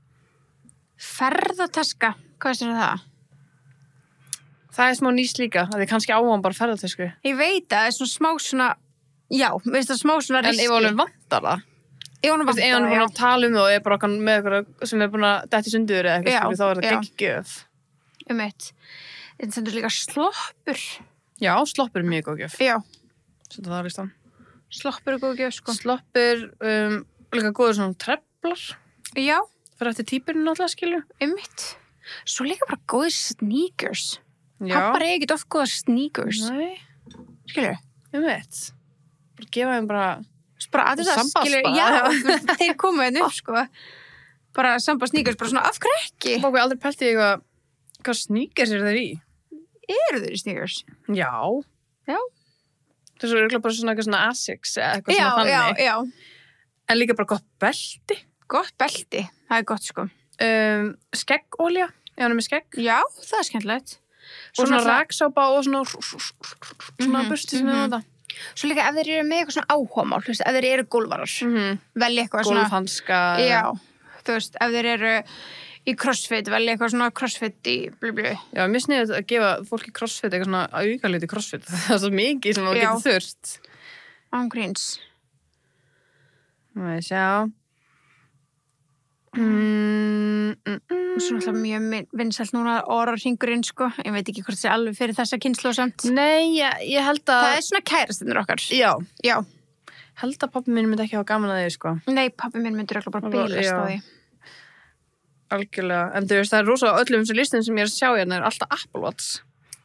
ferðataska, hvað er það? Það er smá nýs líka, það er kannski ávan bara ferðatasku. Ég veit að það er svona smá svona, já, veist það smá svona riski. En ef honum vantar það? Ef honum búin að tala það og er bara með eitthvað sem er búin að detti sundur eða eitthvað, þá er það gegngjöf. Þetta sendur líka sloppur. Já, sloppur er mjög góð gjöf. Já. Settu það á listan. Sloppur er góð gjöf, sko. Sloppur, líka góður svona treflar. Já. Fyrir eftir típurinn náttúrulega, skilju. Svo líka bara góður sneakers. Já. Pappar er ekkert oft góða sneakers. Nei. Skilju. Bara gefa þeim bara að þetta, skilju. Já, þeir koma þeim upp, sko. Bara samba sneakers, bara svona af hverju ekki. Bóku, ég aldrei pælti hvað sneakers eru þeir í? Eru þeir í sneakers? Já. Já. Það er svo bara svona eitthvað svona Asics eða eitthvað svona þannig. Já. En líka bara gott belti. Gott belti, það er gott, sko. Skeggolja, ef hann er með skegg. Já, það er skemmtilegt. Og svona raksápa og svona bursti sem við nota. Svo líka ef þeir eru með eitthvað svona áhugamál, þú veist, ef þeir eru gólvarar. Velja eitthvað svona. Gólfhanska. Já, þú veist, ef þeir eru í crossfit, velja eitthvað svona crossfit í blublu. Já, mér sniðið að gefa fólki crossfit eitthvað svona aukaliti crossfit. Það er svo mikið sem það getur þurft. Ángríns. Við sjá. Svo náttúrulega mjög vinsælt núna orðarhringurinn, sko. Ég veit ekki hvort það sé alveg fyrir þessa kynslóð samt. Nei, ég held að... Það er svona kærastennir okkar. Já. Já. Held að pabbi minn myndi ekki hafa gaman að því, sko. Nei, pabbi minn myndi örugglega bara bilast á því. Algjörlega, en þú veist, það er rosa öllum sem listin sem ég er að sjá hérna er alltaf Apple Watch.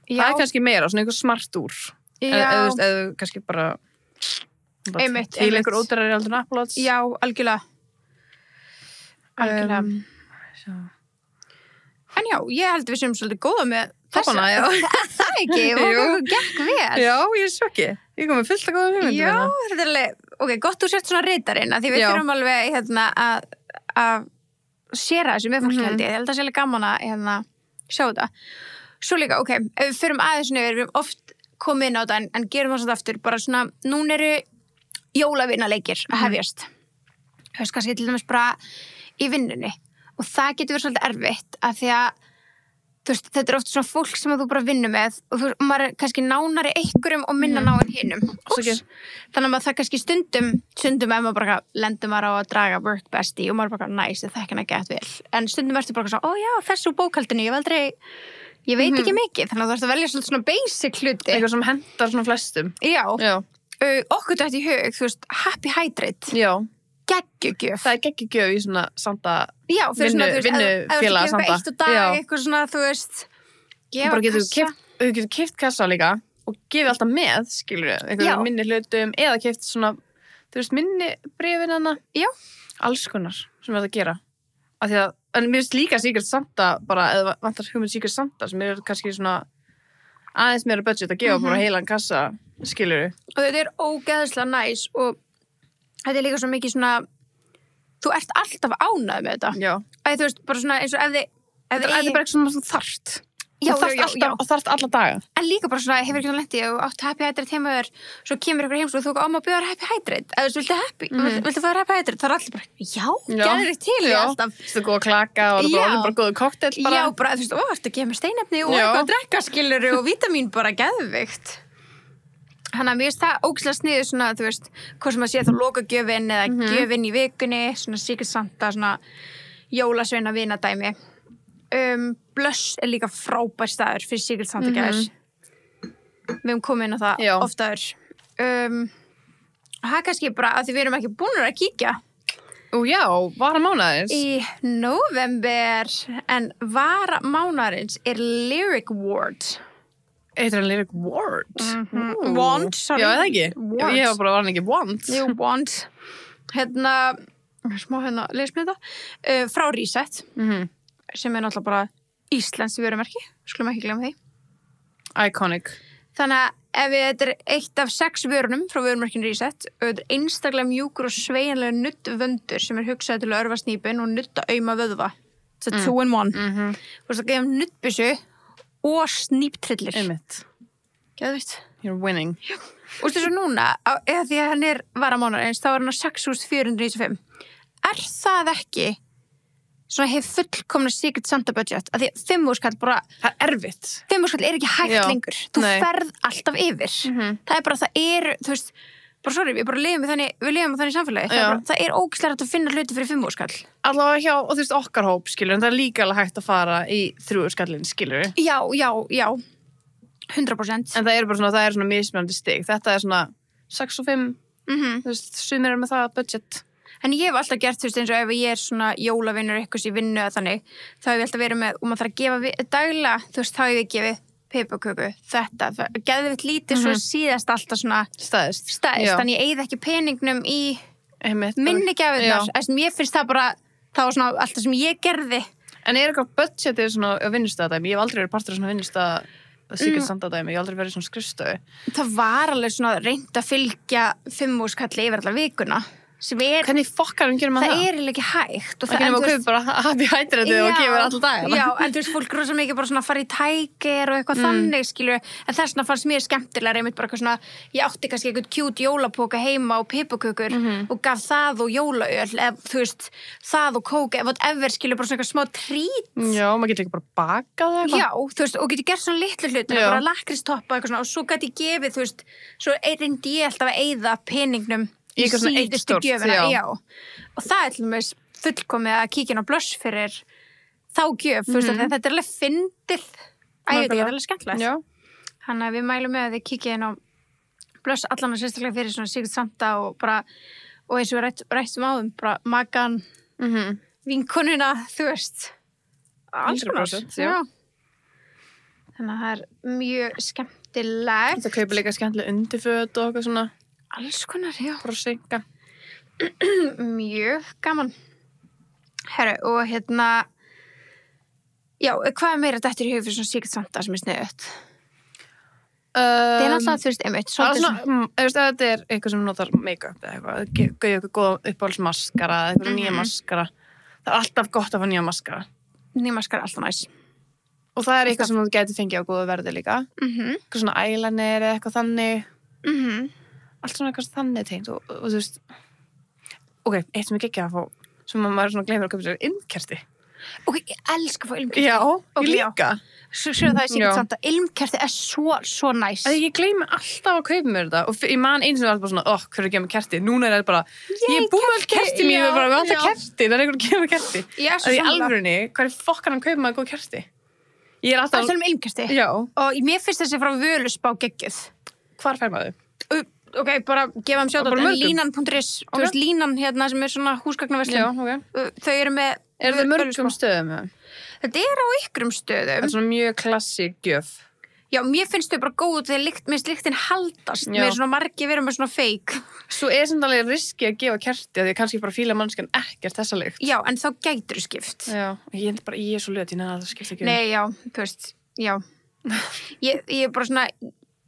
Já. Það er kannski meira, svona einhver smart úr. Já. Eða kannski bara til einhver ódýrari heldur en Apple Watch. Já, algjörlega. Algjörlega. En já, ég held við sem svolítið góða með Toppana, já. Það ekki, og gekk vel. Já, ég sjokki. Ég kom með fullt að góða hugmyndum. Já, þetta er alveg, ok, gott þú sért svona ritarinn, því við þurfum alveg hérna að séra þessu með fólki held ég. Ég held að það sé alveg gaman að sjá þetta. Svo líka, ok, ef við förum aðeins niður, við erum oft komið inn á þetta en gerum það svona aftur, bara svona, núna eru jólavinaleikir að hefjast. Það veist kannski til dæmis bara í vinnunni og það getur verið svolítið erfitt af því að þú veist, þetta er oft svona fólk sem þú bara vinnur með og maður er kannski nánari einhverjum og minna náinn hinum. Þannig að það kannski stundum ef maður bara lendur maður á að draga work bestie og maður bara nice, það ekki hana gett vel. En stundum ertu bara svona, ó já, þessu bókhaldinu, ég veit ekki mikið, þannig að þú ert að velja svona basic hluti. Eitthvað sem hendar svona flestum. Já. Okkur dætt í hug, þú veist, happy hydrate. Já. Geggjugjöf. Það er geggjugjöf í svona sanda vinnufélag sanda. Eitt og dag, eitthvað svona, þú veist, gefa kassa. Þú getur keypt kassa líka og gefið alltaf með, skilur við, eitthvað minni hlutum eða keypt svona, þú veist, minni bréfin hana. Já. Alls konar sem við að gera. Af því að, en mér finnst líka Secret Santa bara, eða vantar hugmynd Secret Santa sem er kannski svona aðeins meira budget að gefa bara heilan kassa, skilur við. Og þetta er ógeðslega næs og þetta er líka svo mikið svona, þú ert alltaf ánægð með þetta. Já. Þú veist, bara svona eins og ef þetta er bara eitthvað sem þú þarft. Já, og þarft alla daga. En líka bara svona, hefur ekki svona lent í og átt happy hydrate heima þér, svo kemur ykkur heims og þú áma að bjóða happy hydrate. Eða þú viltu fá happy hydrate, það er allir bara, gerður þig til því alltaf. Þú veist, góða klaka og bara góða kokteil bara. Já, bara, þú veist, ertu að gefa mér steinefni og eitthvað að drekka skilur og vítamín bara geðvikt. Þannig að mér finnst það ógeðslega sniðugt svona, þú veist, hvað sem að sé þá lokagjöfin eða gjöfin í vikunni, svona Secret Santa, svona jólasveina vinadæmi. Blush er líka frábær staður fyrir Secret Santa gæðis. Við höfum komið inn á það oftaður. Það er kannski bara að því við erum ekki búin að kíkja. Já, varamánaðarins. Í nóvember, en varamánaðarins er Lyric Ward. Heitir hann Lyric Ward? Wand, sorry. Já, eða ekki? Ward. Ég var bara var hann ekki Wand. Jú, Wand. Leys með þetta. Frá Reset, sem er náttúrulega bara íslenskt vörumerki. Skulum ekki glemma því. Iconic. Þannig að ef þetta er eitt af 6 vörunum frá vörumerkinu Reset, og þetta er einstaklega mjúkur og sveigjanlega nuddvöndur sem er hugsað til að örva snípin og nudda auma vöðva. Þetta er 2 in 1. Þú veist að gefa nuddbyssu og sníptrillir. Einmitt. Geðvitt. You're winning. Já. Og þess að núna, eða því að hann er varamánaðarins, þá er hann á 6.495. Er það ekki svona hef fullkomna Secret Santa budget? Af því að 5.000 kall bara... Það er erfitt. 5.000 kall er ekki hægt lengur. Þú ferð alltaf yfir. Það er bara, þú veist, bara sorry, við lifum þannig samfélagi. Það er ógeðslega hægt að finna hluti fyrir 5.000 kall. Allavega hjá, og þú veist, okkar hóp, skilur, en það er líka alveg hægt að fara í 3.000 kallinn, skilur. Já. 100%. En það er bara svona, það er svona mismunandi stig. Þetta er svona 6 og 5, þú veist, sumir er með það budget. En ég hef alltaf gert, þú veist, eins og ef ég er svona jólavinnur eitthvað í vinnu eða þannig, þá hef ég alltaf verið með, og maður þarf að gefa daglega, þú veist, þá hef ég gefið piparköku, þetta, geðvitt lítið svo síðast alltaf svona Stæðist. Þannig ég eyði ekki peningnum í minni gjafirnar, þess að ég finnst það bara, það var svona alltaf sem ég gerði. En er eitthvað budgetið svona á vinnustæðadæmi? Ég hef aldrei verið partur af svona vinnustæða Secret Santa dæmi, ég hef aldrei verið svona skrifstofu. Það var alveg svona reynd að fylgja 5.000 kalli yfir alla vikuna. Hvernig fokkarum gerir maður það? Það er ekki hægt. Það er maður að kaupa bara happy hydrate og gefur alltaf dag. Já, en þú veist, fólk rosa mikið bara svona að fara í tækir og eitthvað þannig, skilur. En þess vegna fannst mér skemmtilega einmitt bara eitthvað svona, ég átti kannski eitthvað cute jólapoka heima og piparkökur og gaf það og jólaöl, eða þú veist, það og kók, whatever, skilur, bara svona eitthvað smá trít. Já, maður getur ekki bara bakað eitthvað. Já, þú veist, og getur gert svona litlu hluti, bara lakkristoppa eitthvað svona, og svo gæti ég gefið, þú veist, svo reyndi ég alltaf að eyða peningnum í síðustu gjöfina, já. Og það er til dæmis fullkomið að kíkja inn á Blush fyrir þá gjöf, þú veist, þetta er alveg fyndið. Þetta er alveg skemmtilegt. Já. Þannig að við mælum með að þið kíkja inn á Blush allan og sérstaklega fyrir svona Secret Santa og bara, og eins og við rættum áðum, bara magan, vinkonuna, þú veist, alls konar. 100%, já. Þannig að það er mjög skemmtilegt. Þetta kaupir líka skemmtileg undirföt og eitthvað svona. Alls konar, já. Brosinga. Mjög gaman. Herru, og Já, hvað meira þetta í hug fyrir svona Secret Santa sem sniðugt? Það náttúrulega, þú veist, einmitt. Þetta eitthvað sem notar make-up eða eitthvað, gauði eitthvað góða uppáhaldsmaskara eða eitthvað nýja maskara. Það alltaf gott að fá nýja maskara. Nýja maskara, alltaf næs. Og það eitthvað sem þú gæti fengið á góðu verði líka. Eitthvað svona eyeliner eða eitthvað þannig. Allt svona eitthvað þannig tengt og þú veist. Ok, eitt sem ég geggja að fá, sem maður svona gleymir að köpa sér ilmkerti. Ok, ég elska að fá ilmkerti. Já, ég líka. Svo það Secret Santa, ilmkerti svo næs. Ég gleymi alltaf að kaupa mér þetta og ég man einu sem var bara svona, hver er að gefa mér kerti? Núna er það bara, ég er búin með all kerti mér, ég er bara, við vantar kerti, það er einhver að gefa mér kerti. Það í alvörunni, hvað er fokkan að kaupa maður góð kerti? Ég er alltaf... Það er ilmkerti? Já. Og mér finnst þessi frá Völuspá geggjuð. Hvar fær maður þau? Ok, bara gefa þeim sjátt en línan.is, þú veist línan hérna sem er svona húsgagnaverslun. Þau eru með... Eru þau mörgum stöðum með? Þetta er á ykkurum stöðum. Það er svona mjög klassík gjöf. Já, mér finnst þau bara góð þegar minnst lyktin haldast. Mér er svona margir verið með svona fake. Svo er samt alveg riski að gefa kerti að því kannski bara fíla mannskjan ekkert þessa lykt. Já, en þá gætur þú skipt. Já, ég er svo löt, ég nefnir að það skipta ekki. Nei, já, þú veist, já. Ég er bara svona...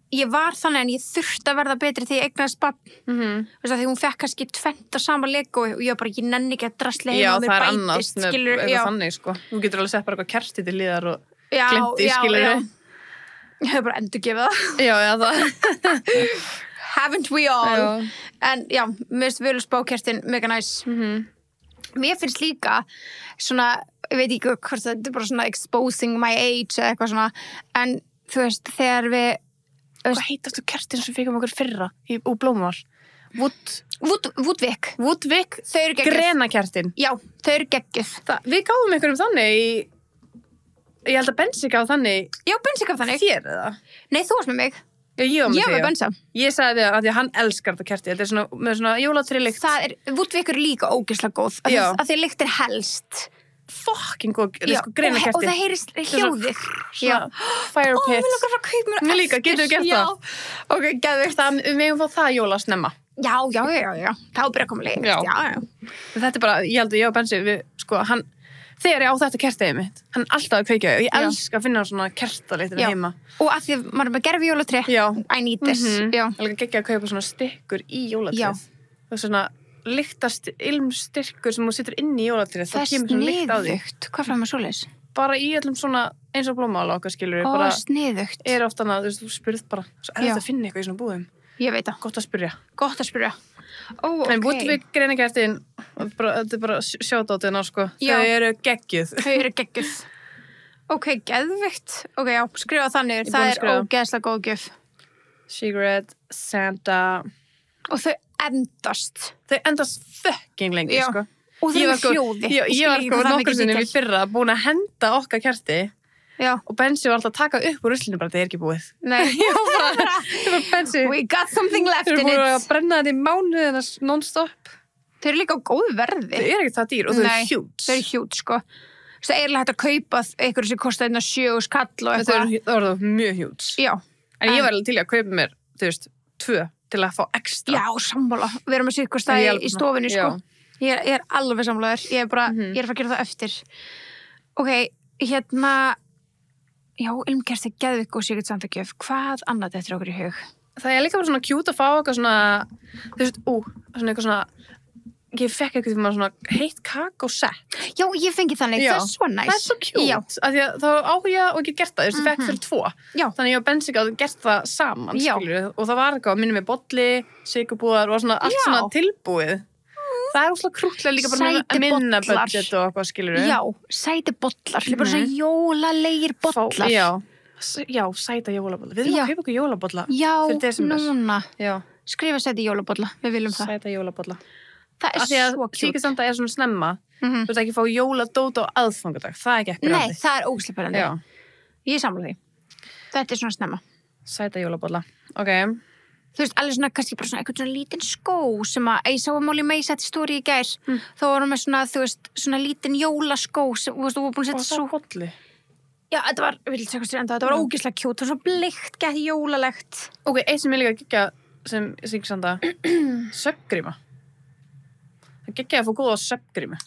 Ég var þannig en ég þurfti að verða betri þegar ég eignaðist barn. Veist það, því hún fekk kannski 20 sama Lego og ég bara, ég nenni ekki að drasla heima og mér bætist, skilur. Já, það er annars, þannig, sko. Þú getur alveg sett bara eitthvað kerti til liðar og glemti, skilur. Já. Ég hef bara endurgefið það. Já, það. Haven't we all? Já. En já, mér finnst Völuspá-kertin mega næs. Mér finnst líka svona, ég veit ekki hvort þetta er bara svona exposing my age eða eitthvað svona, en þú veist, þegar við hvað heitast þú kertin sem fengum okkur fyrra úr Blómar? Woodwick. Woodwick, þau eru geggjuð. Grenakertin. Já, þau eru geggjuð. Við gáðum einhverjum þannig ég held að Bensi gaf þannig. Já, Bensi gaf þannig. Þér eða? Nei, þú varst með mig. Já, ég var með þig. Ég var Bensa. Ég sagði við að því að hann elskar þetta kerti. Þetta er svona, með svona jólatrýlykt. Woodwick eru líka ógeðslega góð. Að því lykt er helst. Fucking góð, sko, Grenakerti. Og það heyrist hljóðið. Já. Fire pits. Mér langar að kaupa mér. Mér líka, getur við gert það? Ok, geðvikt. Við megum fá það jóla snemma. Já. Það á byrja að koma lengt. Já. Þetta er bara, ég held að ég og Bensi, þegar ég á þetta kertið mitt, hann er alltaf að kveikja og ég elska að finna svona kertaleitir heima. Og að því að maður er með gerfi jólatri. I need this. Já. Ég líka geggja að kaupa svona stykkur í jólatrið. Það er svona lyktast ilmstyrkur sem þú situr inn í jólatrið. Það er sniðugt. Hvað fram með svoleiðis? Bara í öllum svona eins og blómála okkar skilur við. Ó, sniðugt. Er ofta annað, þú spurð bara. Svo er þetta að finna eitthvað í svona búðum. Ég veit það. Gott að spyrja. Okay. En Woodwick Grenakertin, þetta er bara shoutoutinn á sko. Þau eru geggjuð. Ok, geðvikt. Ok, já, skrifa þannig. Það er ógeðslega góð gjöf. Secret Santa. Og þau endast. Þau endast fucking lengi, sko. Og þau eru hljóði. Ég var sko nokkur sinnum í fyrra búin að henda okkar kerti. Já. Og Bensi var alltaf að taka upp úr ruslinu bara, þetta er ekki búið. Nei. Ég var bara, Bensi. We got something left in it. Þau eru búin að brenna þetta í mánuðina non-stop. Þau eru líka á góðu verði. Þau eru ekki það dýr og þau eru huge. Þau eru huge, sko. Það er eiginlega hægt að kaupa einhverju sem kostar einna 7 skall og eitthvað. Það eru mjög huge. Já. En ég var alveg til að kaupa mér, þú veist, 2 til að fá ekstra. Já, sammála. Við erum að sýr stað í stofinni, sko. Ég er alveg sammálaður. Ég er bara, ég er að fara að gera það eftir. Ok, hérna já, ilmkerti geðvik og Secret Santa gjöf. Hvað annað þetta okkur í hug? Það er líka bara svona cute að fá eitthvað svona, þú veist, svona eitthvað svona, ég fekk eitthvað því maður svona heitt kakósett. Já, ég fengi þannig, það er svo næs. Það er svo cute, af því að þá áhuga og ekki gert það, þú veist, ég fekk fyrir 2. Já. Þannig ég og Bensi gáði gert það saman, skilur, og það var eitthvað, minni með bolli, sigurbúðar og svona allt svona tilbúið. Það er óslega krútlega líka bara að minna budget og eitthvað, skilur við. Já, sæti bollar. Það er bara svona jólalegir bollar. Já, sæta jólabolla. Við viljum að kaupa okkur jólabolla fyrir desember. Já, núna. Já. Skrifa sæti jólabolla. Við viljum það. Sæta jólabolla. Það er svo cute. Secret Santa er svona snemma. Þú veist ekki fá jóladót á aðfangadag. Það er ekki ekki Nei, það er ósleipurandi. Ég samla því. Þetta er svona snemma. Sæta jólabolla. Ok. Þú veist, alveg svona, kannski bara svona eitthvað svona lítinn skó sem að ég sá að Molly May setti stóri í gær. Þá var hún með svona, þú veist, svona lítinn jólaskó sem, þú veist, þú var búin að setja svo hólli. Já, þetta var, ég vil segja hvað enda, þetta var ógeðslega kjút, það var svona bleikt, gett jólalegt. Ok, eitt sem ég líka geggja sem Secret Santa, söfngríma. Það geggja að fá góða söfngrími.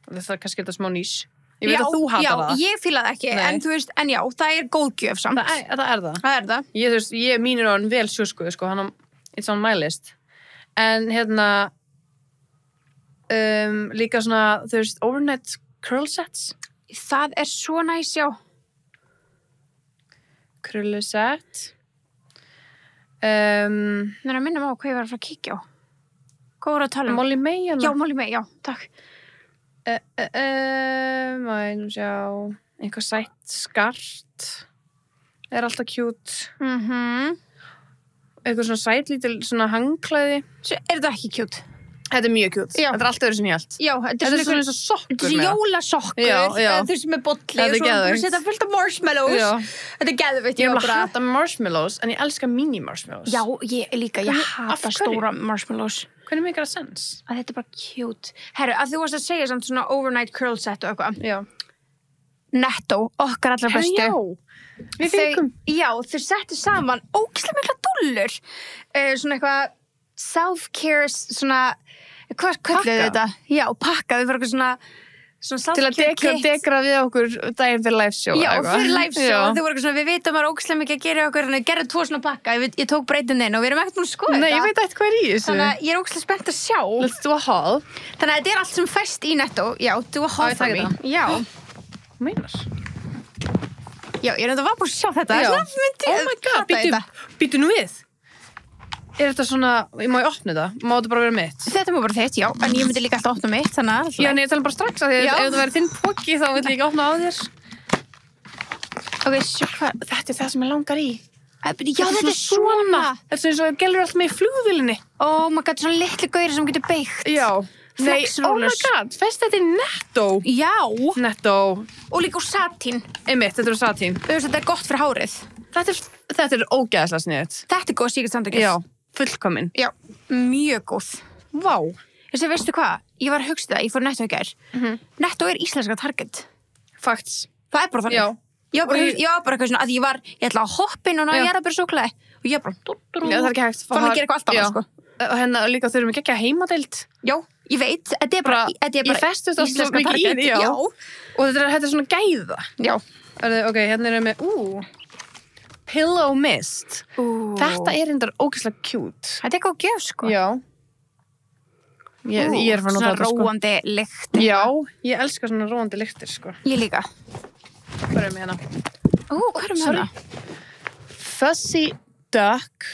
Það er kannski þetta smá nýs. Ég veit að þú hatar það. Já, ég fíla það ekki, en þú veist, en já, það er góð gjöf samt. Það er það. Það er það. Ég, þú veist, mín orðin vel sjúskuð, sko, it's on my list. En líka svona, þú veist, overnight curl sets. Það er svo næs, já. Krulluset. Það er að minna á hvað ég var að fara að kíkja á. Hvað voru að tala um? Molly May, Já, Molly May, já, takk. Má ég nú sjá, eitthvað sætt skart. Er alltaf cute. Eitthvað svona sætt lítil svona hangklæði. Er þetta ekki cute? Þetta er mjög cute. Já. Þetta er allt öðru sem ég held. Já, þetta er svona eins og sokkur. Þetta er jólasokkur. Já. Þú veist með bolli. Þetta er geðveikt. Þú setja fullt af marshmallows. Já. Þetta er geðveikt. Ég hata marshmallows, en ég elska mini marshmallows. Já, ég líka. Ég hata stóra marshmallows. Hvernig make a sense? Að þetta er bara cute. Herru, að þú varst að segja samt svona overnight curl set og eitthvað. Já. Netto, okkar allra bestu. Já. Við fengum. Já, þau settu saman ógeðslega mikla dúllur. Svona eitthvað self-care, svona, hvað kölluðu þetta? Já, pakka. Þau var eitthvað svona til að dekra við okkur daginn fyrir live show. Já, fyrir live show. Þau voru eitthvað svona, við vitum að maður ógeðslega mikið að gera okkur, þannig að gerðu 2 svona pakka. Ég tók breytin inn og við erum ekkert múin að skoða þetta. Nei, ég veit ekkert hvað er í þessu. Þannig að ég er ógeðslega spennt að sjá. Let's do a haul. Þannig að þetta er allt sem fæst í Netto. Já, do a haul for me. Já. Meinar? Já, ég er enda var bara að sjá þetta. Oh my god, býtu nú við. Er þetta svona, má ég opna þetta? Má þetta bara vera mitt? Þetta má bara þitt, já. En ég myndi líka alltaf opna mitt, þannig að... Já, en ég tala bara strax að því ef það væri þinn poki þá vil ég ekki opna á þér. Ok, sjá hvað... Þetta er það sem ég langar í. Já, þetta er svona. Þetta er eins og gelur allt með í flugvélinni. Oh my god, svona litlu gauri sem getur beikt. Já. Nei, oh my Flexrollers. god, fest þetta er Netto. Já. Netto. Og líka úr satín. Einmitt, þetta er satín. Þetta er gott fyrir hárið. Þetta er ógeðslega sniðut. Þetta er góð síkastandakess. Já, fullkomin. Já, mjög góð. Vá. Þessi, veistu hvað? Ég var að hugsa það, ég fór Netto í gær. Netto er íslenska Target. Facts. Það er bara þannig. Já. Ég var bara eitthvað svona, að ég ætla að hoppa inn og ná jarðarberjasúkkulaði. Og ég bara... Já, það er ekki hægt. Fann að gera eitthvað alltaf, sko. Og hérna líka þurfum við ekki að heimadeild. Já, ég veit. Þetta er bara ég festust það svo mikið í því, já. Og þetta er svona gæða. Já. Ok, hérna erum við Pillow Mist. Þetta er reyndar ógeðslega cute. Þetta er góð gjöf, sko. Já. Ég er frá að nota þetta, sko. Svona róandi lykt. Já, ég elska svona róandi lyktir, sko. Ég líka. Hvað er með hérna? Hvað er með hérna? Fuzzy Duck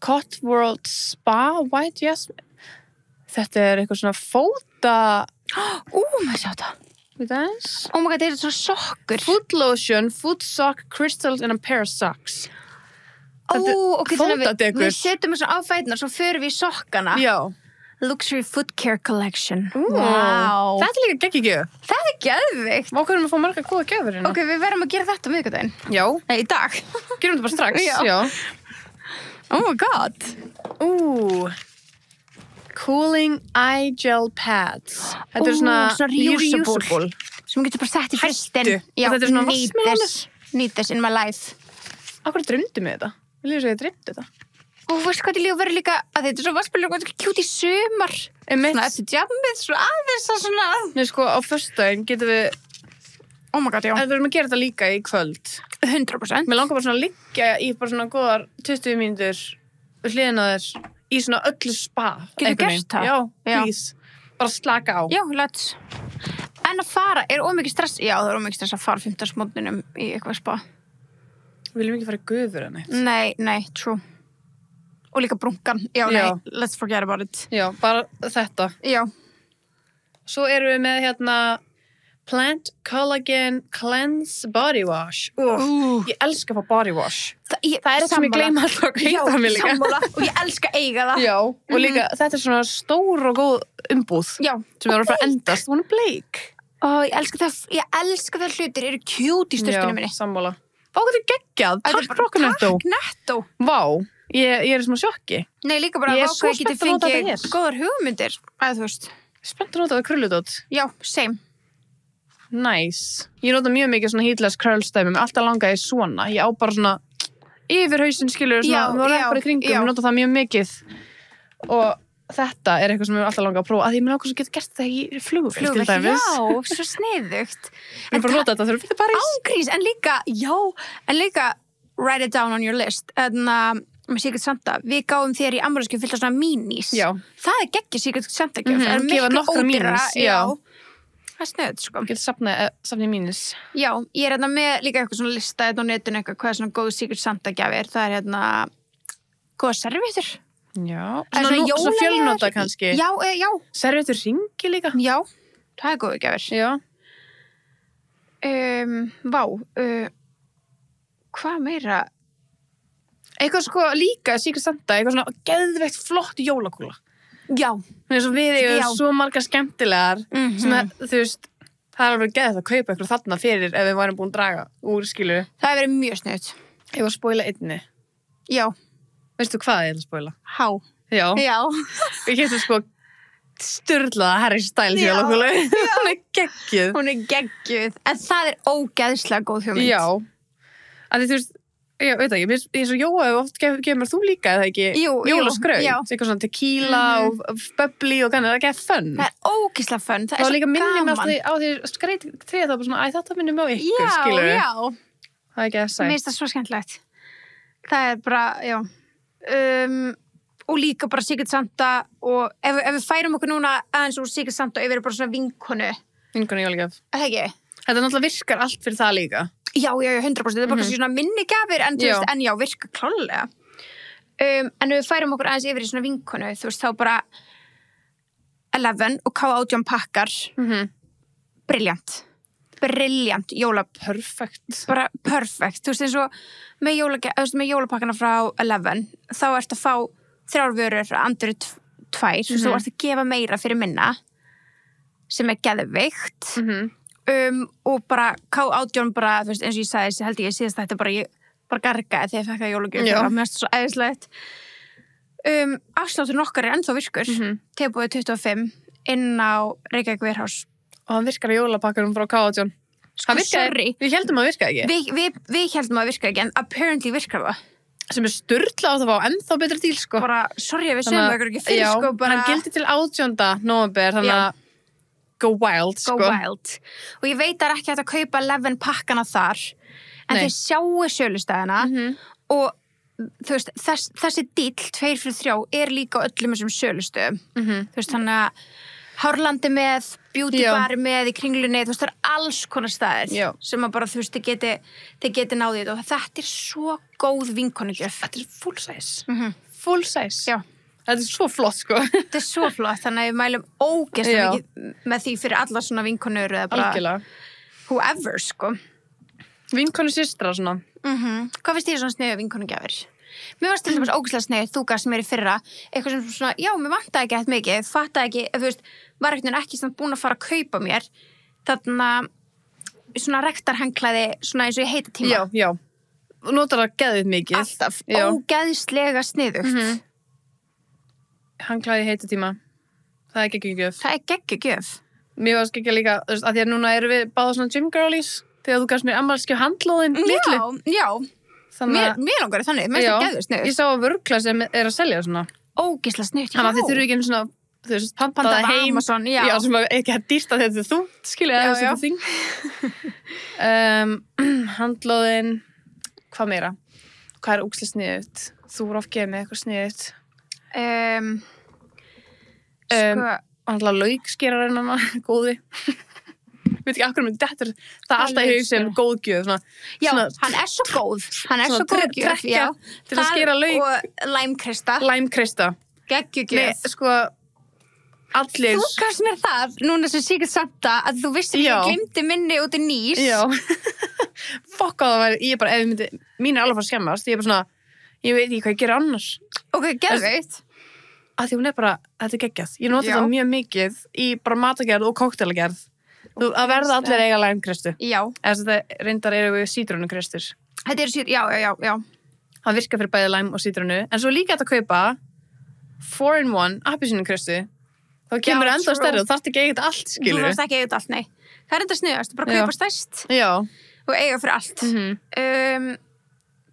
Cotswold Spa White Jasmine. Þetta er eitthvað svona fóta... Maður sjá þetta. Við þess. Oh my god, þetta er svona sokkur. Foot lotion, foot sock, crystals and a pair of socks. Ok, fótadekur. Við setjum þessu á fætnar, svo förum við í sokkana. Já. Luxury Foot Care Collection. Wow. Þetta er líka geggjigjöf. Það er geðvikt. Má hverjum að fá marga góða gjöfur hérna. Ok, við verðum að gera þetta á miðvikudaginn. Já. Nei, í dag. Gerum þetta bara strax. Já. Oh my god. Cooling Eye Gel Pads. Þetta er svona reusable. Sem getur bara sett í frystin. Já, og þetta er svona vassmelónus. Need this in my life. Akkur dreymdi mig þetta. Vil ég segja ég dreymdi þetta. Og veist hvað til ég að vera líka að þetta er svo vassmelónus og þetta er kjút í sumar. Svona eftir jammið, svo aðeins að svona. Nei, sko, á föstudaginn getum við... Oh my god, já. En við erum að gera þetta líka í kvöld. 100%. Mér langar bara svona að liggja í bara svona góðar 20 mínútur við hliðina á þér í svona öllu spa. Getur gert það? Já, please. Bara slaka á. Já, let's. En að fara, er ómikið stress? Já, það er ómikið stress að fara 15 mótninum í eitthvað spa. Við viljum ekki fara í guður en eitt. Nei, true. Og líka brunkan. Já, nei, let's forget about it. Já, bara þetta. Já. Svo erum við með hérna Plant Collagen Cleanse Body Wash. Ég elska að fá body wash. Það er það sem ég gleyma alltaf að heita mig líka. Já, sammála. Og ég elska að eiga það. Já, og líka þetta er svona stór og góð umbúð. Já. Sem er að fara að endast. Hún er bleik. Ég elska það hlutir eru cute í sturtunum minni. Já, sammála. Vá, þetta er geggjað. Takk frá Netto. Takk Netto. Vá, ég er svona sjokki. Nei, líka bara ég vá hvað ég geti fengið góðar hugmyndir. Þú veist. Spennt að nota það krulludót. Já, same. Nice. Ég nota mjög mikið svona heatless curl stæmi. Alltaf langaði svona. Ég á bara svona yfir hausinn skilur svona. Það var bara í kringum. Ég nota það mjög mikið. Og þetta eitthvað sem við alltaf langa að prófa, að ég með ákvæmst geta gert það í flugvél til dæmis. Já, svo sniðugt. En bara nota þetta þegar við fyrir París. Ágrís, en líka write it down on your list. Með Secret Santa, við gáum þér í ammælisgjöf fullt af svona minis. Já. Það geggjað Secret Santa gjöf. Það gefa nokkra minis, já. Það sniðugt, sko. Getur safnið mínis. Já, ég með líka eitthvað svona lista á netinu eitthvað, hvað svona góð Secret Santa gjafir. Það góða servietur. Já, svona fjölnota kannski. Já. Servietur ringi líka. Já, það góðu gjafir. Já. Hvað meira? Eitthvað sko líka Secret Santa, eitthvað svona geðveikt flott jólakúla. Já. Svo við eigum svo margar skemmtilegar sem þú veist, það alveg geðið að kaupa eitthvað þarna fyrir ef við værum búin að draga úr, skilur. Það verið mjög sniðugt. Ég var að spoila einni. Já. Veistu hvað ég að spoila? Há. Já. Við keyptum sko sturlaða Harry Styles jólakúlu. Hún er geggjuð. En það ógeðslega góð hugmynd. Já. Að þú veist, ég veit ekki, eins og Jóa oft gefur þú líka, eða ekki? Jólaskraut, eitthvað svona tequila og bubbly og kannar, það er fun. Það ógeðslega fun, það er svo gaman. Það líka minnir mig alltaf á því skreit trið, það bara svona, þetta minnir mig á ykkur, skilur við. Já. Það er ekki að sætt. Mér finnst það svo skemmtilegt. Það er bara, já. Og líka bara Secret Santa og ef við færum okkur núna aðeins úr Secret Santa og yfir bara svona vinkonu jólagjöf. Það ekki? Þetta náttúrulega virkar allt fyrir það líka. Já, 100%. Það er bara svona minni gjafir en já, virka klálega. En við færum okkur aðeins yfir í svona vinkonu, þú veist, þá bara 11 og K18 pakkar. Brilliant Perfect. Bara perfect. Þú veist, eins og með jólapakkana frá 11, þá ertu að fá 3 vörur andur 2, þú veist, þú ert að gefa meira fyrir minna, sem geðveikt. Og bara K18 bara, þú veist, eins og ég sagði, held ég síðast þetta bara, ég bara gargaði þegar ég fekk það jólagjöf, það var mest svo æðislegt. Afslátturinn okkar er ennþá virkur, tilbúið 25 inn á Reykjavík Warehouse. Og hann virkar á jólapakkarum frá K18. Sorry. Við heldum að virka ekki. Við heldum að virka ekki, en apparently virkar það. Sem sturla á það að fá ennþá betra díl, sko. Bara, sorry, við sögum okkur ekki fyrir, sko. Já, hann gildi til 18. nóvember, þannig að go wild, sko. Go wild. Og ég veit að ekki hægt að kaupa 11 pakkana þar, en þeir sjáu sölustæðina og þú veist, þessi díl 2 fyrir 3 er líka á öllum þessum sölustöðum. Þú veist, þannig að Hárlandi með, Beauty Bar með í Kringlunni, þú veist, það er alls konar staðir sem að bara, þú veist, þið geti náðið og þetta er svo góð vinkonugjöf. Þetta er full size. Full size. Já. Þetta er svo flott, sko. Þetta er svo flott, þannig að við mælum ógeðslega mikið með því fyrir alla svona vinkonur eða bara whoever, sko. Vinkonu systra, svona. Hvað finnst þér svona sniðu vinkonugjafir? Mér varst til dæmis ógeðslega sniðu, þú gafst mér í fyrra, eitthvað sem svona, já, mér vantaði ekki eitthvað mikið, fattaði ekki, þú veist, var ekki svona búin að fara að kaupa mér, þarna svona rektarhangklæði, svona eins og ég heita tíma. Já. Og notar það geðið mikið. Alltaf, ógeðslega sniðugt. Hangklæði heita tíma. Það er geggjugjöf. Það er geggjugjöf. Mér varst geggja líka, þú veist, að því að núna erum við báða svona gym girlies, þegar þú gafst mér afmælisgjöf handlóðin litlu. Já. Mér langar þannig, mér finnst það geðveikt sniðugt. Ég sá að Vörgla sem er að selja svona. Ógeðslega sniðugt, Þannig að þið þurfi ekki einu svona, þú veist, pantaða heim. Amazon, já. Já, sem ekki að dýrsta þegar þú skilja eða þetta þing. Handlóðin, hvað meira? Hvað er ógeðslega sniðugt? Þú voru oft gefið með eitthvað sniðugt. Handla laukskýrarinn hana, góði. Veit ekki akkur með þetta það er alltaf í haug sem góðgjöf já, hann er svo góð góðgjöf til að skera lauk og læmkrista geggjugjöf sko allir þú gafst mér það núna sem Secret Santa að þú vissir ég glimti minni út í nýs fokk á það væri ég bara ef ég myndi mín er alveg að skemmast ég er bara svona ég veit ekki hvað ég gera annars ok, geðveikt að því hún er bara þetta er geggjað ég nota það mjög mikið í bara matagerð og koktelagerð að verða allir eiga læmkristu. Já. Þetta reyndar eru við sítrónukristur. Þetta eru já. Það virkar fyrir bæði læm og sítrónu. En svo líka þetta að kaupa 4-in-1 appelsínukristu. Þá kemur enda stærri og þarft ekki að eiga þetta allt, skilur. Þú þarft ekki að eiga þetta allt, nei. Það er enda sniðast, bara kaupa stærst. Já. Og eiga fyrir allt.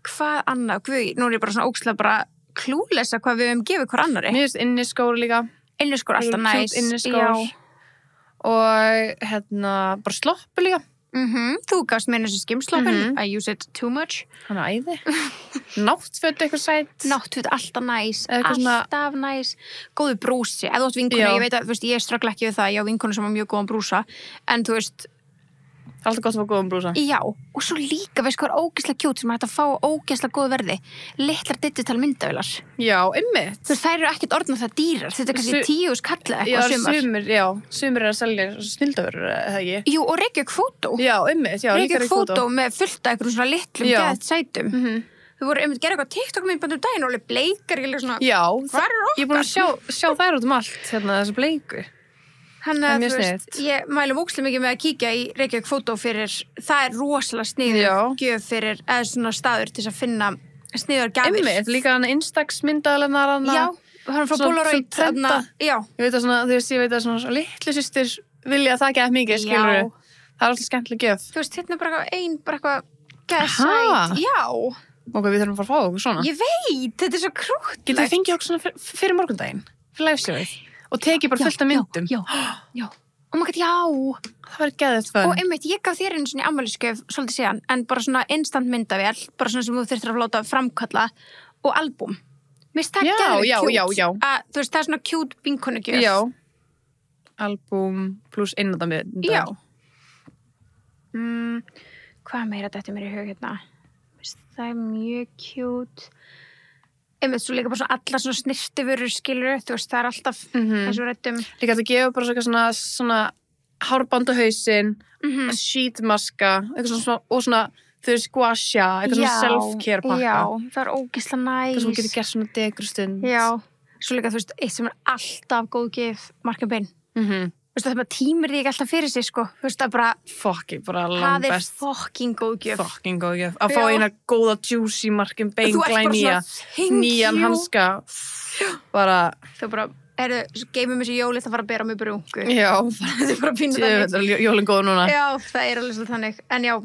Hvað annað? Guð, nú er ég bara svona ógeðslega bara klúlesa hvað við höfum gefið hver annari. Mér finnst inniskór líka. Inniskór alltaf næs. Inniskór. Og bara sloppu líka. Þú gafst mér þessi skimsloppin. I use it too much. Hann er æði. Náttföt eitthvað sætt. Náttföt alltaf næs. Alltaf næs. Góðu brúsi. Ef þú átt vinkonu, ég veit að, þú veist, ég ströggla ekki við það. Ég á vinkonu sem var mjög góðan brúsa. En þú veist, alltaf gott að fá góðan brúsa. Já, og svo líka, veist hvað er ógeðslega kjút sem hægt að fá ógeðslega góð verði. Litlar digital myndavélar. Já, einmitt. Þú veist, þær eru ekkert orðnað það dýrar. Þetta er kannski 10.000 kall eitthvað sumir að selja snildavörur, eða ekki? Jú, og Reykjavík Fótó. Já, einmitt, já, Reykjavík Fótó með fullt af einhverjum svona litlum geðt sætum. Þú voru einmitt gera eitthvað TikTok-myndband daginn og alveg bleikar, svona, já, hvar er okkar? Ég er búin að sjá þær út allt, þessi bleiku. Þannig að, þú veist, ég mælum ógeðslega mikið með að kíkja í Reykjavík Fótó fyrir, það er rosalega sniður gjöf fyrir, eða svona staður til að finna sniðar gjafir. Einmitt, líka hann Instax myndaðalennar hann. Já, hann frá Polaroid. Já. Ég veit að svona, þú veist, svona litlu systir vilja það ekki að mikið, skilur. Það er alltaf skemmtileg gjöf. Þú veist, hérna bara eitthvað geðsætt. Já. Ok, við þurfum að fara að fá okkur svona. Ég veit, þetta er svo krúttlegt. Getum við fengið okkur svona fyrir morgundaginn? Fyrir liveshowið? Og tekið bara fullt af myndum. Já. Oh my god, já. Það var geðið fun. Og einmitt, ég gaf þér einu svona afmælisgjöf svolítið síðan, en bara svona instant myndavél, bara svona sem þú þurftir að láta framkalla, og albúm. Mér finnst það geðið cute. Já. Þú veist, það er svona cute vinkonugjöf. Já. Albúm pluss innandamynd. Já. Hvað meira þetta mér í hug hérna? Það er mjög cute. Einmitt, svo líka bara svona allar svona snirtifurur skilur, þú veist, það er alltaf eins og rættum. Líka þetta gefur bara svona hárband á hausinn, sheetmaska, eitthvað svona, og svona, þau squasha, eitthvað svona self-care pakka. Já, það er ógeðslega næs. Eitthvað sem getur gert svona degrustund. Já, svo líka, þú veist, eitt sem er alltaf góð gef, Mark & Bein. Þú veist, það bara tímir því ekki alltaf fyrir sig, sko. Þú veist, það er bara langt best. Það er fucking góð gjöf. Fucking góð gjöf. Að fá eina góða juicy Mark & Bein glænýja, nýjan hanska. Bara... Þú bara, geymum þessi jólið að fara að bera mig brúnku. Já. Það er bara að pínu þannig. Þetta er jólinn góð núna. Já, það er alveg svo þannig. En já,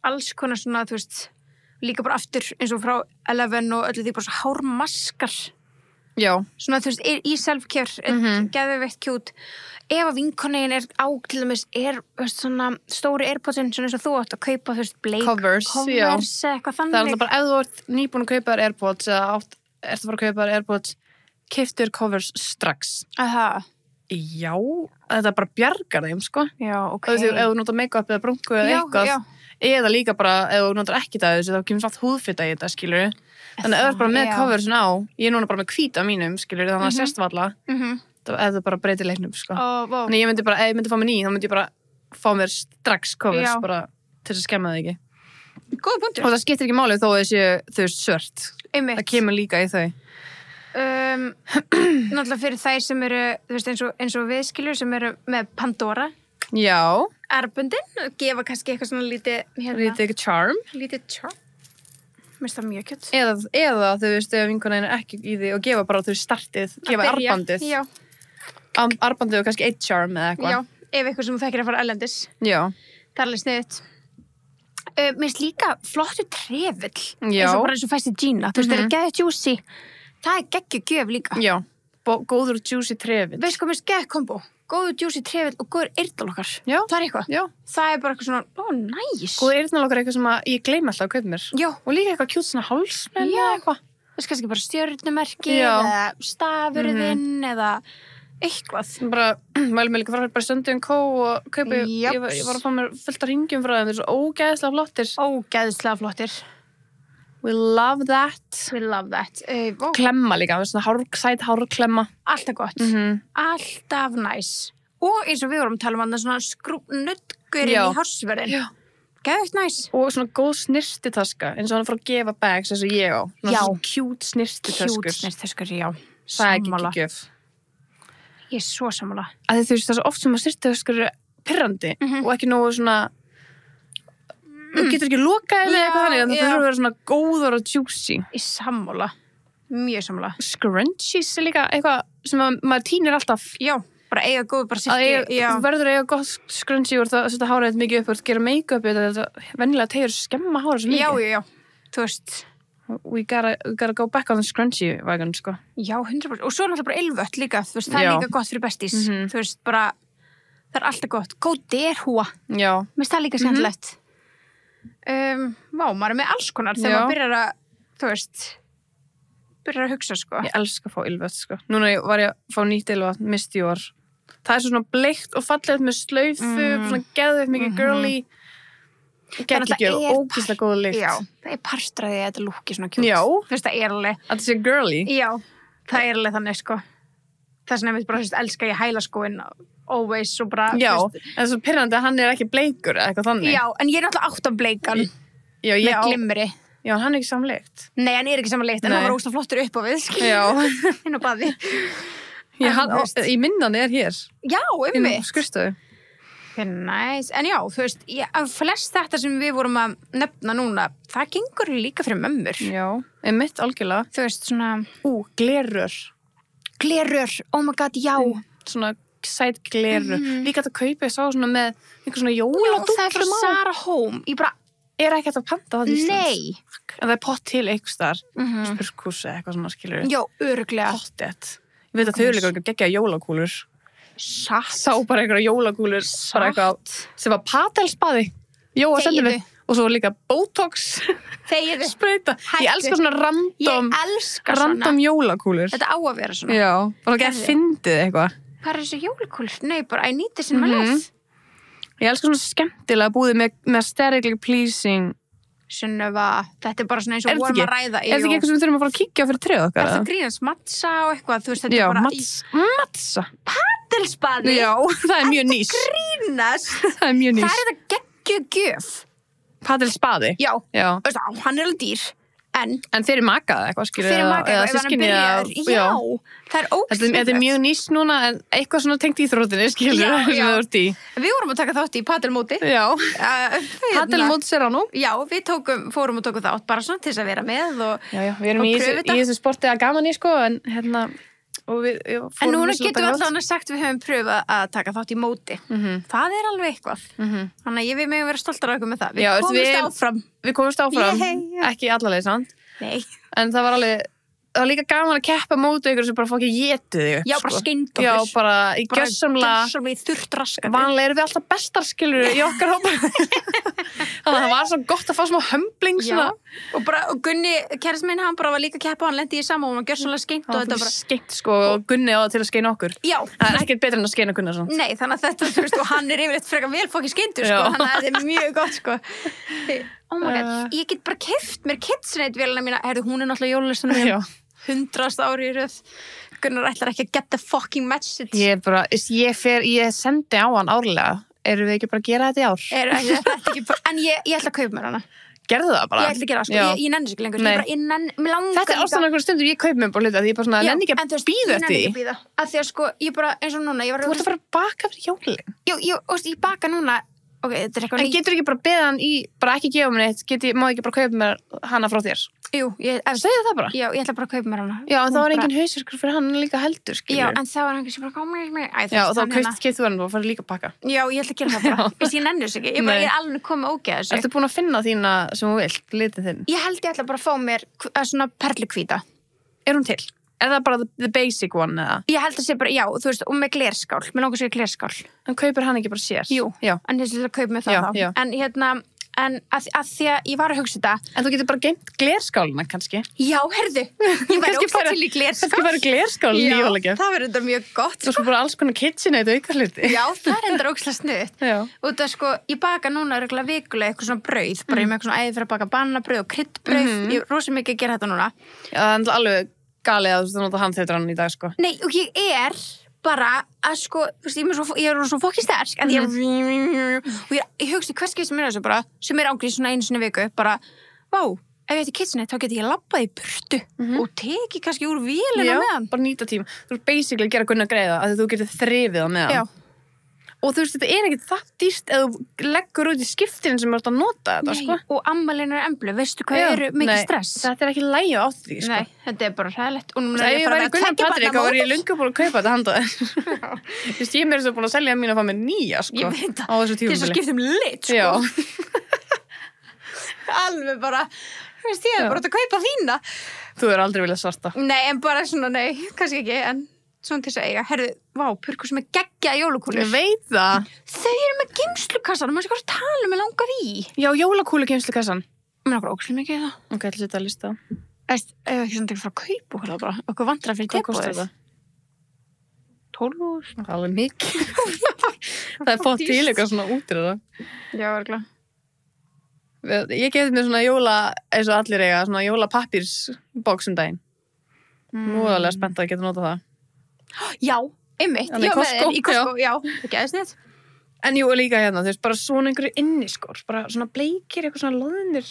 alls konar svona, þú veist, líka bara aftur eins og frá Eleven og öllu því bara svo hármaskar. Já. Svona, þú veist, í self-care, geðveikt cute. Ef að vinkonegin er til dæmis, veist, svona stóri AirPodsin, svona eins og þú átt að kaupa, þú veist, covers eitthvað þannig. Það er alltaf bara, ef þú ert nýbúin að kaupa þér AirPods eða ertu að fara að kaupa þér AirPods, keyptur covers strax. Aha. Já, þetta bara bjargar þeim, sko. Já, ok. Ef þú notar make-up eða brúnku eða eitthvað, eða líka bara, ef þú notar ekki það þessu, þá kemur samt húðfita í þetta, skilur. Þannig að ef þú ert bara með coversin á, ég er núna bara með hvíta mínum, skilur, þannig að sérst valla, ef það bara breytir leiknum, sko. Þannig ég myndi bara, ef ég myndi fá mér ný, þá myndi ég bara fá mér strax covers, bara til þess að skemma það ekki. Góð punktur. Og það skiptir ekki máli þó að þessi, þú veist, svört. Einmitt. Það kemur líka í þau. Náttúrulega fyrir þær sem eru, þú veist, eins og viðskilur sem eru með Pandora. Já. Arbundin, gefa kannski eitthvað svona lítið charm. Lítið charm. Mér finnst það mjög kjöld. Eða þú veist, ef vinkonan er ekki í því og gefa bara þú startið, gefa arbandið. Já. Arbandið og kannski 1 charm eða eitthvað. Já, ef eitthvað sem þú þekkir að fara erlendis. Já. Það er alveg sniðut. Mér finnst líka flottu trefill. Já. Eins og fæst í Gina. Þú veist, það er geðið juicy. Það er geggju gjöf líka. Já. Góður juicy trefill. Veist hvað, mér finnst geðið kombo. Góður juicy trefill og góður eyrnalokkar. Já. Það er eitthvað. Já. Það er bara eitthvað svona, næs. Góður eyrnalokkar er eitthvað sem ég gleymi alltaf að kaupa mér. Já. Og líka eitthvað kjút svona hálsmenn eða eitthvað. Það er kannski bara stjörnumerki eða stafurðinn eða eitthvað. Bara, mælum mig líka frá bara Stöndin Co. og kaupi, ég var að fá mér fullt af hringjum frá þeim, þeir eru svo ógeðslega flottir. We love that. We love that. Klemma líka, svona sæt hárklemma. Alltaf gott. Alltaf næs. Og eins og við vorum að tala um svona nöddgurinn í hársverðin. Já. Geðveikt næs. Og svona góð snirtitaska, eins og hann frá að gefa bags eins og ég á. Svona cute snirtitaskur. Cute snirtitaskur, já. Það er ekki gjöf. Ég er svo sammála. Þú veist, það er svo oft sem að snirtitaskur er pirrandi og ekki nógu svona... Þú getur ekki lokaðið með eitthvað þannig, en það þurfa að vera svona góður og juicy. Í sammála. Mjög sammála. Scrunchies er líka eitthvað sem maður tínir alltaf. Já, bara eiga góð, bara silki. Þú verður að eiga gott scrunchie og það setja hárið mikið upp og gera make-upið, þetta venjulega tegur skemma hárið svo mikið. Já. Þú veist. we gotta go back on the scrunchy wagon, sko. Já, 100%. Og svo náttúrulega bara ylvött líka, þú veist, það er líka gott fyrir bestis. Þú veist, bara, það er alltaf gott. Góð derhúa. Já. Mér finnst það líka skemmtilegt. Maður er með alls konar þegar maður byrjar að, þú veist, byrjar að hugsa, sko. Ég elska að fá ylvött, sko. Núna var ég að fá nýtt ylvött, Misty Yor. Það er svona bleikt og fallegt með slaufu, svona geðveikt mikið girly. Geggjöf, ógeðslega góð lykt. Já, það er parstraði að þetta lúki svona kjút. Já. Þú veist, það er alveg. Að það sé girly. Já, það er alveg þannig, sko. Það er svona einmitt bara, þú veist, elska ég hælaskóin always og bara, já, en það er svo pirrandi að hann er ekki bleikur eða eitthvað þannig. Já, en ég er náttúrulega átt af bleikan. Já, með glimmeri. Já, hann er ekki samleikt. Nei, hann er ekki samleikt, en hann var ógeðslega flottur upp á við, skilur. Já. Inn á baði. Já, í minnan er hér. Já, Inn á skrifstofu. Nice. En já, þú veist, flest þetta sem við vorum að nefna núna, það gengur líka fyrir mömmur. Já, mitt algjörlega. Þú veist, svona... Glerör. Glerör, oh my god, já. Svona sæt glerör. Líka þetta kaupa ég sá svona með einhver svona jóladúllum á. Það er frá Zara Home. Ég bara... Er ekki hægt að panta það í Íslands? Nei. En það er pott til einhvers þar. Spurkús eða eitthvað svona, skilur. Já, örugglega. Pottið. Ég veit að þau eru líka geggja jólakúlur. Satt. Sá bara einhverja jólakúlur, bara eitthvað sem var patelspaði. Jóa sendi mig. Og svo líka Botox. Þegiðu. Sprauta. Ég elska svona random jólakúlur. Þetta á að vera svona. Já, bara ekki að fyndið eitthvað. Hvað er þessi jólakúlur? Nei, bara I need this in my life. Ég elska svona skemmtilega búið með aesthetically pleasing. Sunneva, þetta er bara svona eins og vorum að ræða. Er þetta ekki eitthvað sem við þurfum að fara að kíkja fyrir treð okkar? Er það grínast matza og eitthvað? Þú veist, þetta er bara... Já, matza. Patelspaði? Já, það er mjög nýs. Þetta grínast? Það er mjög nýs. Það er þetta geggjugjöf. Patelspaði? Já. Já. Veist, hann er alveg dýr. En fyrir makaða eitthvað, skilur? Fyrir makaða, ef hann byrjar. Já, það er ógeðslega. Þetta er mjög nýs núna, en eitthvað svona tengt íþróttinni, skilur? Já. Við vorum að taka þátt í padelmóti. Já. Padelmóti sér á nú. Já, við fórum og tókum þátt bara svona til þess að vera með og já, við erum í þessu sporti að gaman í, sko, en hérna... En núna getum við alltaf sagt við höfum pröfað að taka þátt í móti. Það er alveg eitthvað. Þannig að við megum vera stoltar af okkur með það. Við komumst áfram. Ekki allaleg, sant? Nei. En það var líka gaman að keppa móti ykkur sem bara fók að étu þig. Já, bara skeind okkur. Já, bara í gjörsamlega þurrt raskat. Vanlega erum við alltaf bestar, skilur í okkar hópa. Þannig að það var svo gott að fá smá hömbling svona. Og Gunni, kærist minn, hann bara var líka að keppa og hann lendi í sama og hann var gjörsamlega skeind og þetta bara... Skeind, sko, og Gunni á það til að skeina okkur. Já. Það er ekkert betur en að skeina Gunnar svona. Nei, þannig að þetta, þú veist, og hann er yfirleitt frekar vel fokkin skeindur, sko, þannig að þetta er mjög gott, sko. Oh my god, ég get bara keypt mér KitchenAid-vélina mína, hún er náttúrulega jólalistunum 100. ári í röð. Gunnar ætlar ekki að get the fucking message. Ég sendi á hann árlega. Erum við ekki bara að gera þetta í ár? En ég ætla að kaupa mér hana. Gerðu það bara? Ég ætla að gera það, sko. Ég nenni ekki lengur. Þetta er ástæðan einhverjum stundur, ég kaup mér bara hluti, því ég bara svona, nenni ekki að bíða eftir því. Ég nenni ekki að bíða. Af því að sko, ég bara, eins og núna, Þú ert að fara að baka fyrir jólin. Ég baka núna, ok, þetta er eitthvað En getur ekki bara beða hann bara ekki gefa mér neitt, má ekki bara kaupa mér hana frá þér? Jú, segðu það bara. Já, ég ætla bara að kaupa mér hana. Já, en það var engin hausverkur fyrir hann líka heldur, skilur. Já, en það var hann kannski bara komið mér. Já, og þá keypt þú hann og farið líka að baka. Já, ég ætla að gera það bara. Ég nenni þessu ekki. Ég er alveg komið ógeð þessu. Ertu búin að finna þína sem þú vilt, litið þinn? Ég held ég ætla bara að fá mér svona perluhvíta. Er hún til? Er það bara the basic one, eða? Ég held að sé bara, já, þú veist, og með glerskál. Mér langar að segja glerskál. En kaupir hann ekki bara sér? Jú, en ég ætla að kaupa mér það þá. En hérna, að því að ég var að hugsa þetta. En þú getur bara geimt glerskálina, kannski? Já, herðu. Ég væri ógeð til í glerskál. Kannski bara glerskálin í jólagjafir. Já, það verður þetta mjög gott. Þú sko bara alls konar KitchenAid og ykkar hluti. Já, það er enda ógeðslega sniðugt. Og það sko, ég baka núna reglulega vikulega eitthvað svona brauð. Bara ég með eitthvað svona æði fyrir að baka bananabrauð og kryddbrauð. Ég er rosa mikið að gera þetta núna. Já, það er alveg galið að þú nota handþeytran í dag, sko. Nei, og ég er bara að sko, ég er svo fokki sterk en og ég hugsi hvers getur sem er þessu bara, sem er ágrið svona einu sinni viku, bara, vá, ef ég ætti KitchenAid þá geti ég labbað í burtu og teki kannski úr vélina með hann. Já, bara nýta tíma. Þú ert basically að gera Gunnar greiða að þú getur þrifið á með hann. Já. Og þú veist, þetta er ekkert það dýrt ef þú leggur út í skiptin sem þú ert að nota þetta, sko. Nei, og ammælinn er emblu, veistu hvað eru mikið stress? Þetta er ekki lægi á því, sko. Nei, þetta er bara hræðilegt. Og núna er ég bara að Gunnar Patrik og var ég löngu búin að kaupa þetta handa þér. Þú veist, ég er mér svo búin að selja mín að fá mér nýja, sko. Ég veit það. Á þessu tímabili. Til þess að skipta lit, sko. Já. Alveg bara, Veist, ég hef bara að kaupa þína. Þú er aldrei viljað svarta. Nei, en bara svona, nei, kannski ekki, en svona til þess að eiga. Herðu, vá, purkur sem geggjaða jólakúlur. Ég veit það. Þau eru með geymslukassan, maður sé hvað að tala með langar í. Já, jólakúlu geymslukassan. Mér er okkur ókslega mikið það. Ok, ætla þetta að lista. Ef ekki svona til að fara að kaupa okkur það bara. Okkur vandrar fyrir Hvað kostar tilboðið. þetta? 12.000. Það er alveg mikið. Það er fótt til eitthvað svona út í það. Já, örgulega. Ég gefði mér svona jóla, eins og allir eiga, svona jólapappirsbox daginn. Nú er alveg spennt að geta notað það. Já, einmitt. Þannig Já, með Costco, þér í Costco, já. Það geðist neitt. En jú, líka hérna, þú veist, bara svona einhverju inniskór, bara svona bleikir, eitthvað svona loðnir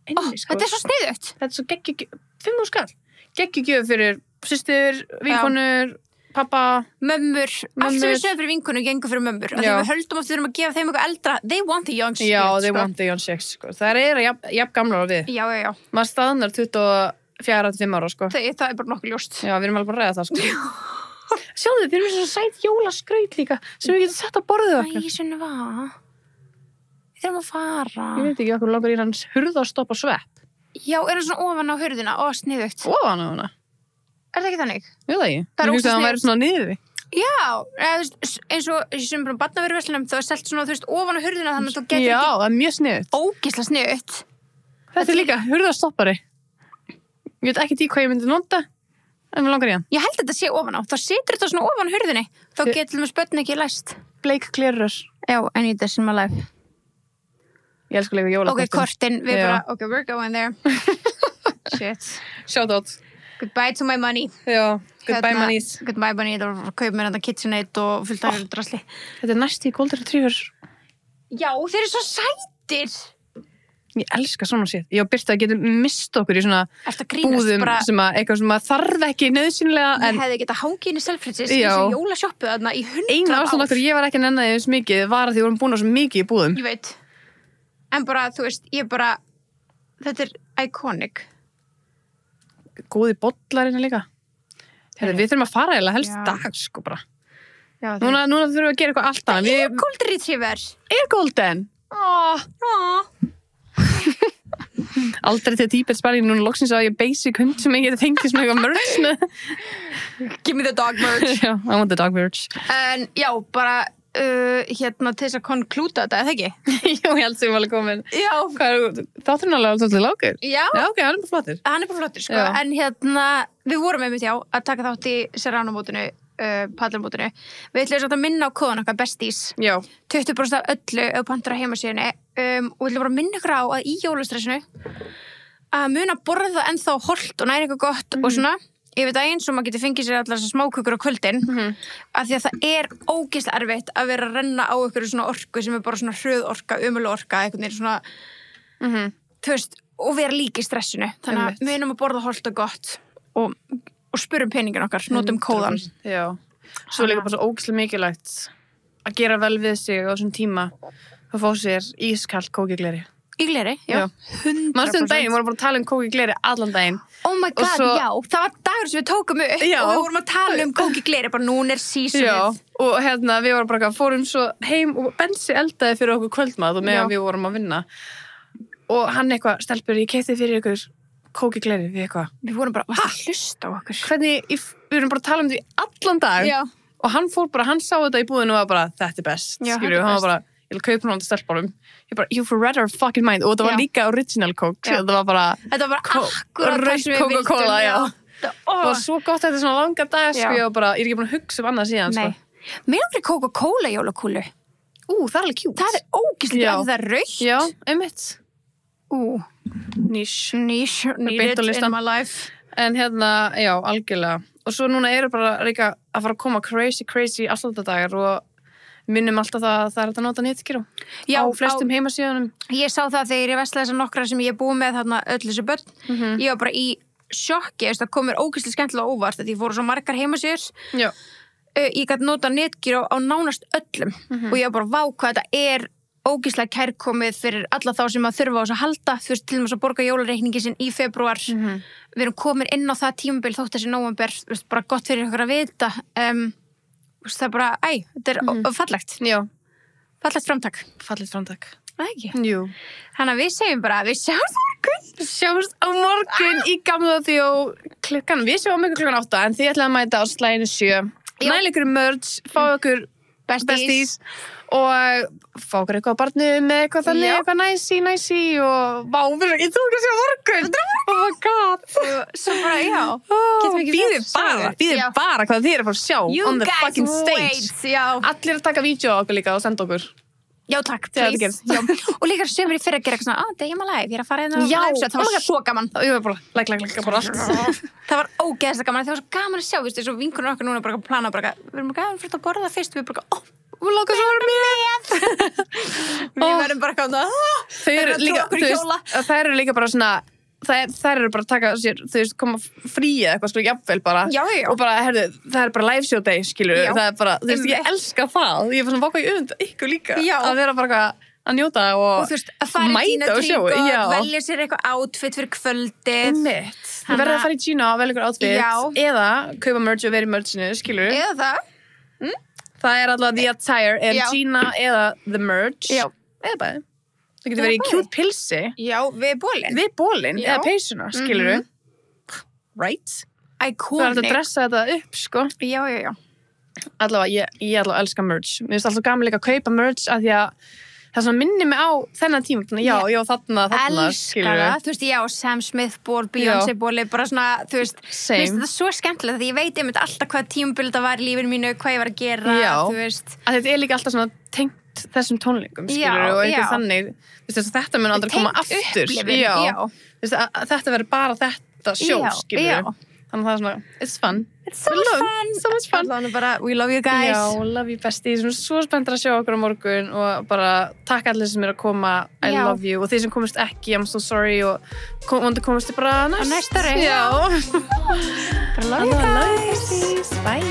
inniskór. Þetta er svo sniðugt. Þetta er svo geggjugjöf, 5.000 skall. Geggjugjöf fyrir systur, vinkonur, pappa, Mömmur. Allt sem við sögum fyrir vinkunum gengur fyrir mömmur. Af því við höldum oft við erum að gefa þeim eitthvað eldra. They want the young shit, Já, they sko. want the young shit, sko. Það eru jafn gamlar á við. Já. Maður staðnar 24-5 ára, sko. Það er bara nokkuð ljóst. Já, við erum alveg bara að ræða það, sko. Sjáðu, við erum með svona sæt jólaskraut líka sem við getum sett á borðið okkar. Æ, Sunneva. Við þurfum að fara. Ég veit ekki okkur langar í hans hurðarstopp og svepp. Já, er það svona ofan á hurðina og sniðugt. Ofan á hana? Er það ekki þannig? Ég veit það ekki. Það er Ég hugsa að hann ógeðslega væri svona niður við. Já, eins og sem bara barnaveruverslunum, það er selt svona, þú veist, ofan á hurðina þannig að þú getur Já, það er mjög sniðugt. ógeðslega sniðugt. Þetta er líka hurðarstoppari. Ég veit ekki hvað ég myndi nota, en mér langar í hann. Ég held þetta sé ofan á. Þá situr þetta svona ofan á hurðinni. Þá getur við spötn ekki læst. Bleik klérur. Já, I need this in my life. Ég elskar líka jólakortin. Ok, kortin, við Já. bara, ok, we're going there. Shit. Shout out. Goodbye to my money. Já, goodbye Hérna, manis. Goodbye money, það var að kaupa mér þetta KitchenAid og fullt af drasli. Þetta er næst í Golden Retriever. Já, þeir eru svo sætir. Ég elska svona sér. Ég og Birta getum mist okkur í svona Ertu að grínast búðum bara, sem að eitthvað sem að þarf ekki nauðsynlega ég en hefði getað hangið inn í Selfridges í Já. þessu jólasjoppu þarna í 100 einu ár. ástæðan okkur ég var ekki að nenna því eins mikið var að því vorum búin á svo mikið í búðum. Ég veit. En bara, þú veist, þetta er iconic. Góði bollarinn líka. Heyrðu, við þurfum að fara eða helst Já. dag sko bara. Já, Núna þurfum við að gera eitthvað allt annað. Það er Golden Retriever. Er Golden? Aldrei til tíbetsspæling, núna loksins að ég basic hund sem ég geti fengið sem eitthvað merch með. Give me the dog merch. Já, I want the dog merch. En já, bara hérna til þess að konklúta þetta, eða ekki? Jú, ég held sem ég var alveg komin. Já. Þátturinn alveg alveg svolítið lágur. Já. Já, ok, hann er bara flottur. Hann er bara flottur, sko. Já. En hérna, við vorum einmitt að taka þátt í Serrano-mótinu, paddelmótinu. Við ætlum að minna á kóðan okkar besties. Já. 20% af öllu ef pantur á heimasíðunni. Og við ætlum bara að minna ykkur á að í jólastressinu að muna að borða ennþá holt og næra eitthvað gott og svona yfir daginn svo maður getur fengið sér allar þessar smákökur á kvöldin af því að það er ógeðslega erfitt að vera að renna á ykkur svona orku sem er bara svona hröð orka, ömuleg orka einhvern veginn svona þú veist, og vera líka í stressinu þannig að munum að borða holt og gott og spurum peningin okkar, notum kóðan. Já, svo líka bara svo ógeðslega mikilvægt að gera vel við sig á þessum tíma að fá sér ískalt kókigleri. Í gleri, já. 100%. Manstu daginn, vorum bara að tala um kókigleri allan daginn. Oh my god, svo, já. Það var dagur sem við tókum upp já, og við vorum að tala um kókigleri, bara núna er seasonið. Já, og hérna við vorum bara fórum svo heim og Bensi eldaði fyrir okkur kvöldmat og meðan við vorum að vinna. Og hann eitthvað, stelpur, ég keypti fyrir ykkur kókigleri við eitthvað. Við vorum bara að hlusta á okkur. Hvernig, við vorum bara að tala um því allan dag. Já. Og hann fór bara, hann sá þetta í búðinu og var bara, þetta er best. Já, skilur, hann var bara, ég vil kaupa hann á stelpunum. Ég bara, you've read our fucking mind. Og þetta var líka original coke. Þetta var bara akkurat það sem við vildum. Coca-Cola, já. Það var svo gott þetta svona langa dag, sko. Ég er ekki búin að hugsa um annað síðan, sko. Mér aldrei Coca-Cola jólakúlu. Það er alveg cute. Það er ógeðslega, það er rautt. Já, einmitt. Niche needed in my life. En hérna, já, algjörlega. Og svo núna eru bara líka að fara að koma crazy afsláttardagar og minnum alltaf það að það er að nota netgíró á flestum heimasíðunum. Ég sá það þegar ég veslaði þessar nokkra sem ég búið með þarna öll þessu börn. Ég var bara í sjokki, það kom mér ógeðslega skemmtilega óvart að ég fóru svo margar heimasíður. Já. Ég gæti nota netgíró á nánast öllum og ég var bara vá hvað þetta er ógeðslega kærkomið fyrir alla þá sem að þurfa á þess að halda, þú veist, til og með að borga jólareikningi sinn í febrúar. Við erum komin inn á það tímabil þótt þessi nóvember, bara gott fyrir ykkur að vita. Það er bara, þetta er fallegt. Já. Fallegt framtak. Fallegt framtak. Það ekki? Jú. Þannig að við segjum bara, við sjáum það morgun. Sjáumst á morgun í Gamla Bíó klukkan, við sjáum ykkur klukkan 8 en þið ætlaði að mæta á slaginu 7 næla ykkur merch, fá ykkur besties og fá okkur eitthvað á barnum með eitthvað þannig, eitthvað næsi og vá, ég trúi ekki að sjá morgun oh my god Svo bara, býðið bara hvað þið að fara að sjá on the fucking stage allir að taka vídeo á okkur líka og senda okkur Já, takk, please. Og líka sem ég fyrir að gera eitthvað svona, Dayma Live, ég að fara inn á live set, það var svo gaman. Ég var bara, like, bara allt. Það var ógeðslega gaman, það var svo gaman að sjá, viðstu, svo vinkunum okkar núna bara að plana, bara, við erum bara fyrir að borða það fyrst, við bara, við láka svo með. Við verðum bara gáða, þær eru líka bara svona, þær eru bara að taka sér, þú veist, koma frí eða eitthvað svona jafnvel bara og bara, herðu, það er bara live show day, skilur það er bara, þú veist, ég elska það ég er svona vaka í ykkur líka að vera bara að njóta og þú veist, að fara í Gina Tríko velja sér eitthvað outfit fyrir kvöldið þú verður að fara í Gina og velja ykkur outfit eða kaupa merch og vera í merchinu, skilur eða það er alltaf the attire Gina eða the merch eða bæði Það getur verið í cute pilsi. Já, við bólinn. Við bólinn, eða peysuna, skilurðu. Right? Iconic. Þú verður að dressa þetta upp, sko. Já. Allavega, ég allavega elska merch. Mér finnst alltaf gaman líka að kaupa merch af því að það svona minnir mig á þennan tíma. Já, þarna, skilurðu. Elskara. Þú veist, Sam Smith ból, Beyoncé bóli, bara svona, þú veist. Mér finnst þetta svo skemmtilegt því ég veit einmitt alltaf hvað tímabil þetta var í lífinu mínu, hvað ég var að gera, þú veist. Þetta er líka alltaf svona tengt þessum tónleikum, skilur og eitthvað þannig, þetta mun aldrei koma aftur þetta verður bara þetta sjó, skilur þannig að það er svona, it's fun so much fun bara, we love you guys love you besties, svo spenntur að sjá okkur á morgun og bara takk allir sem er að koma I love you, og þeir sem komist ekki I'm so sorry og komist bara næst bara love you guys bye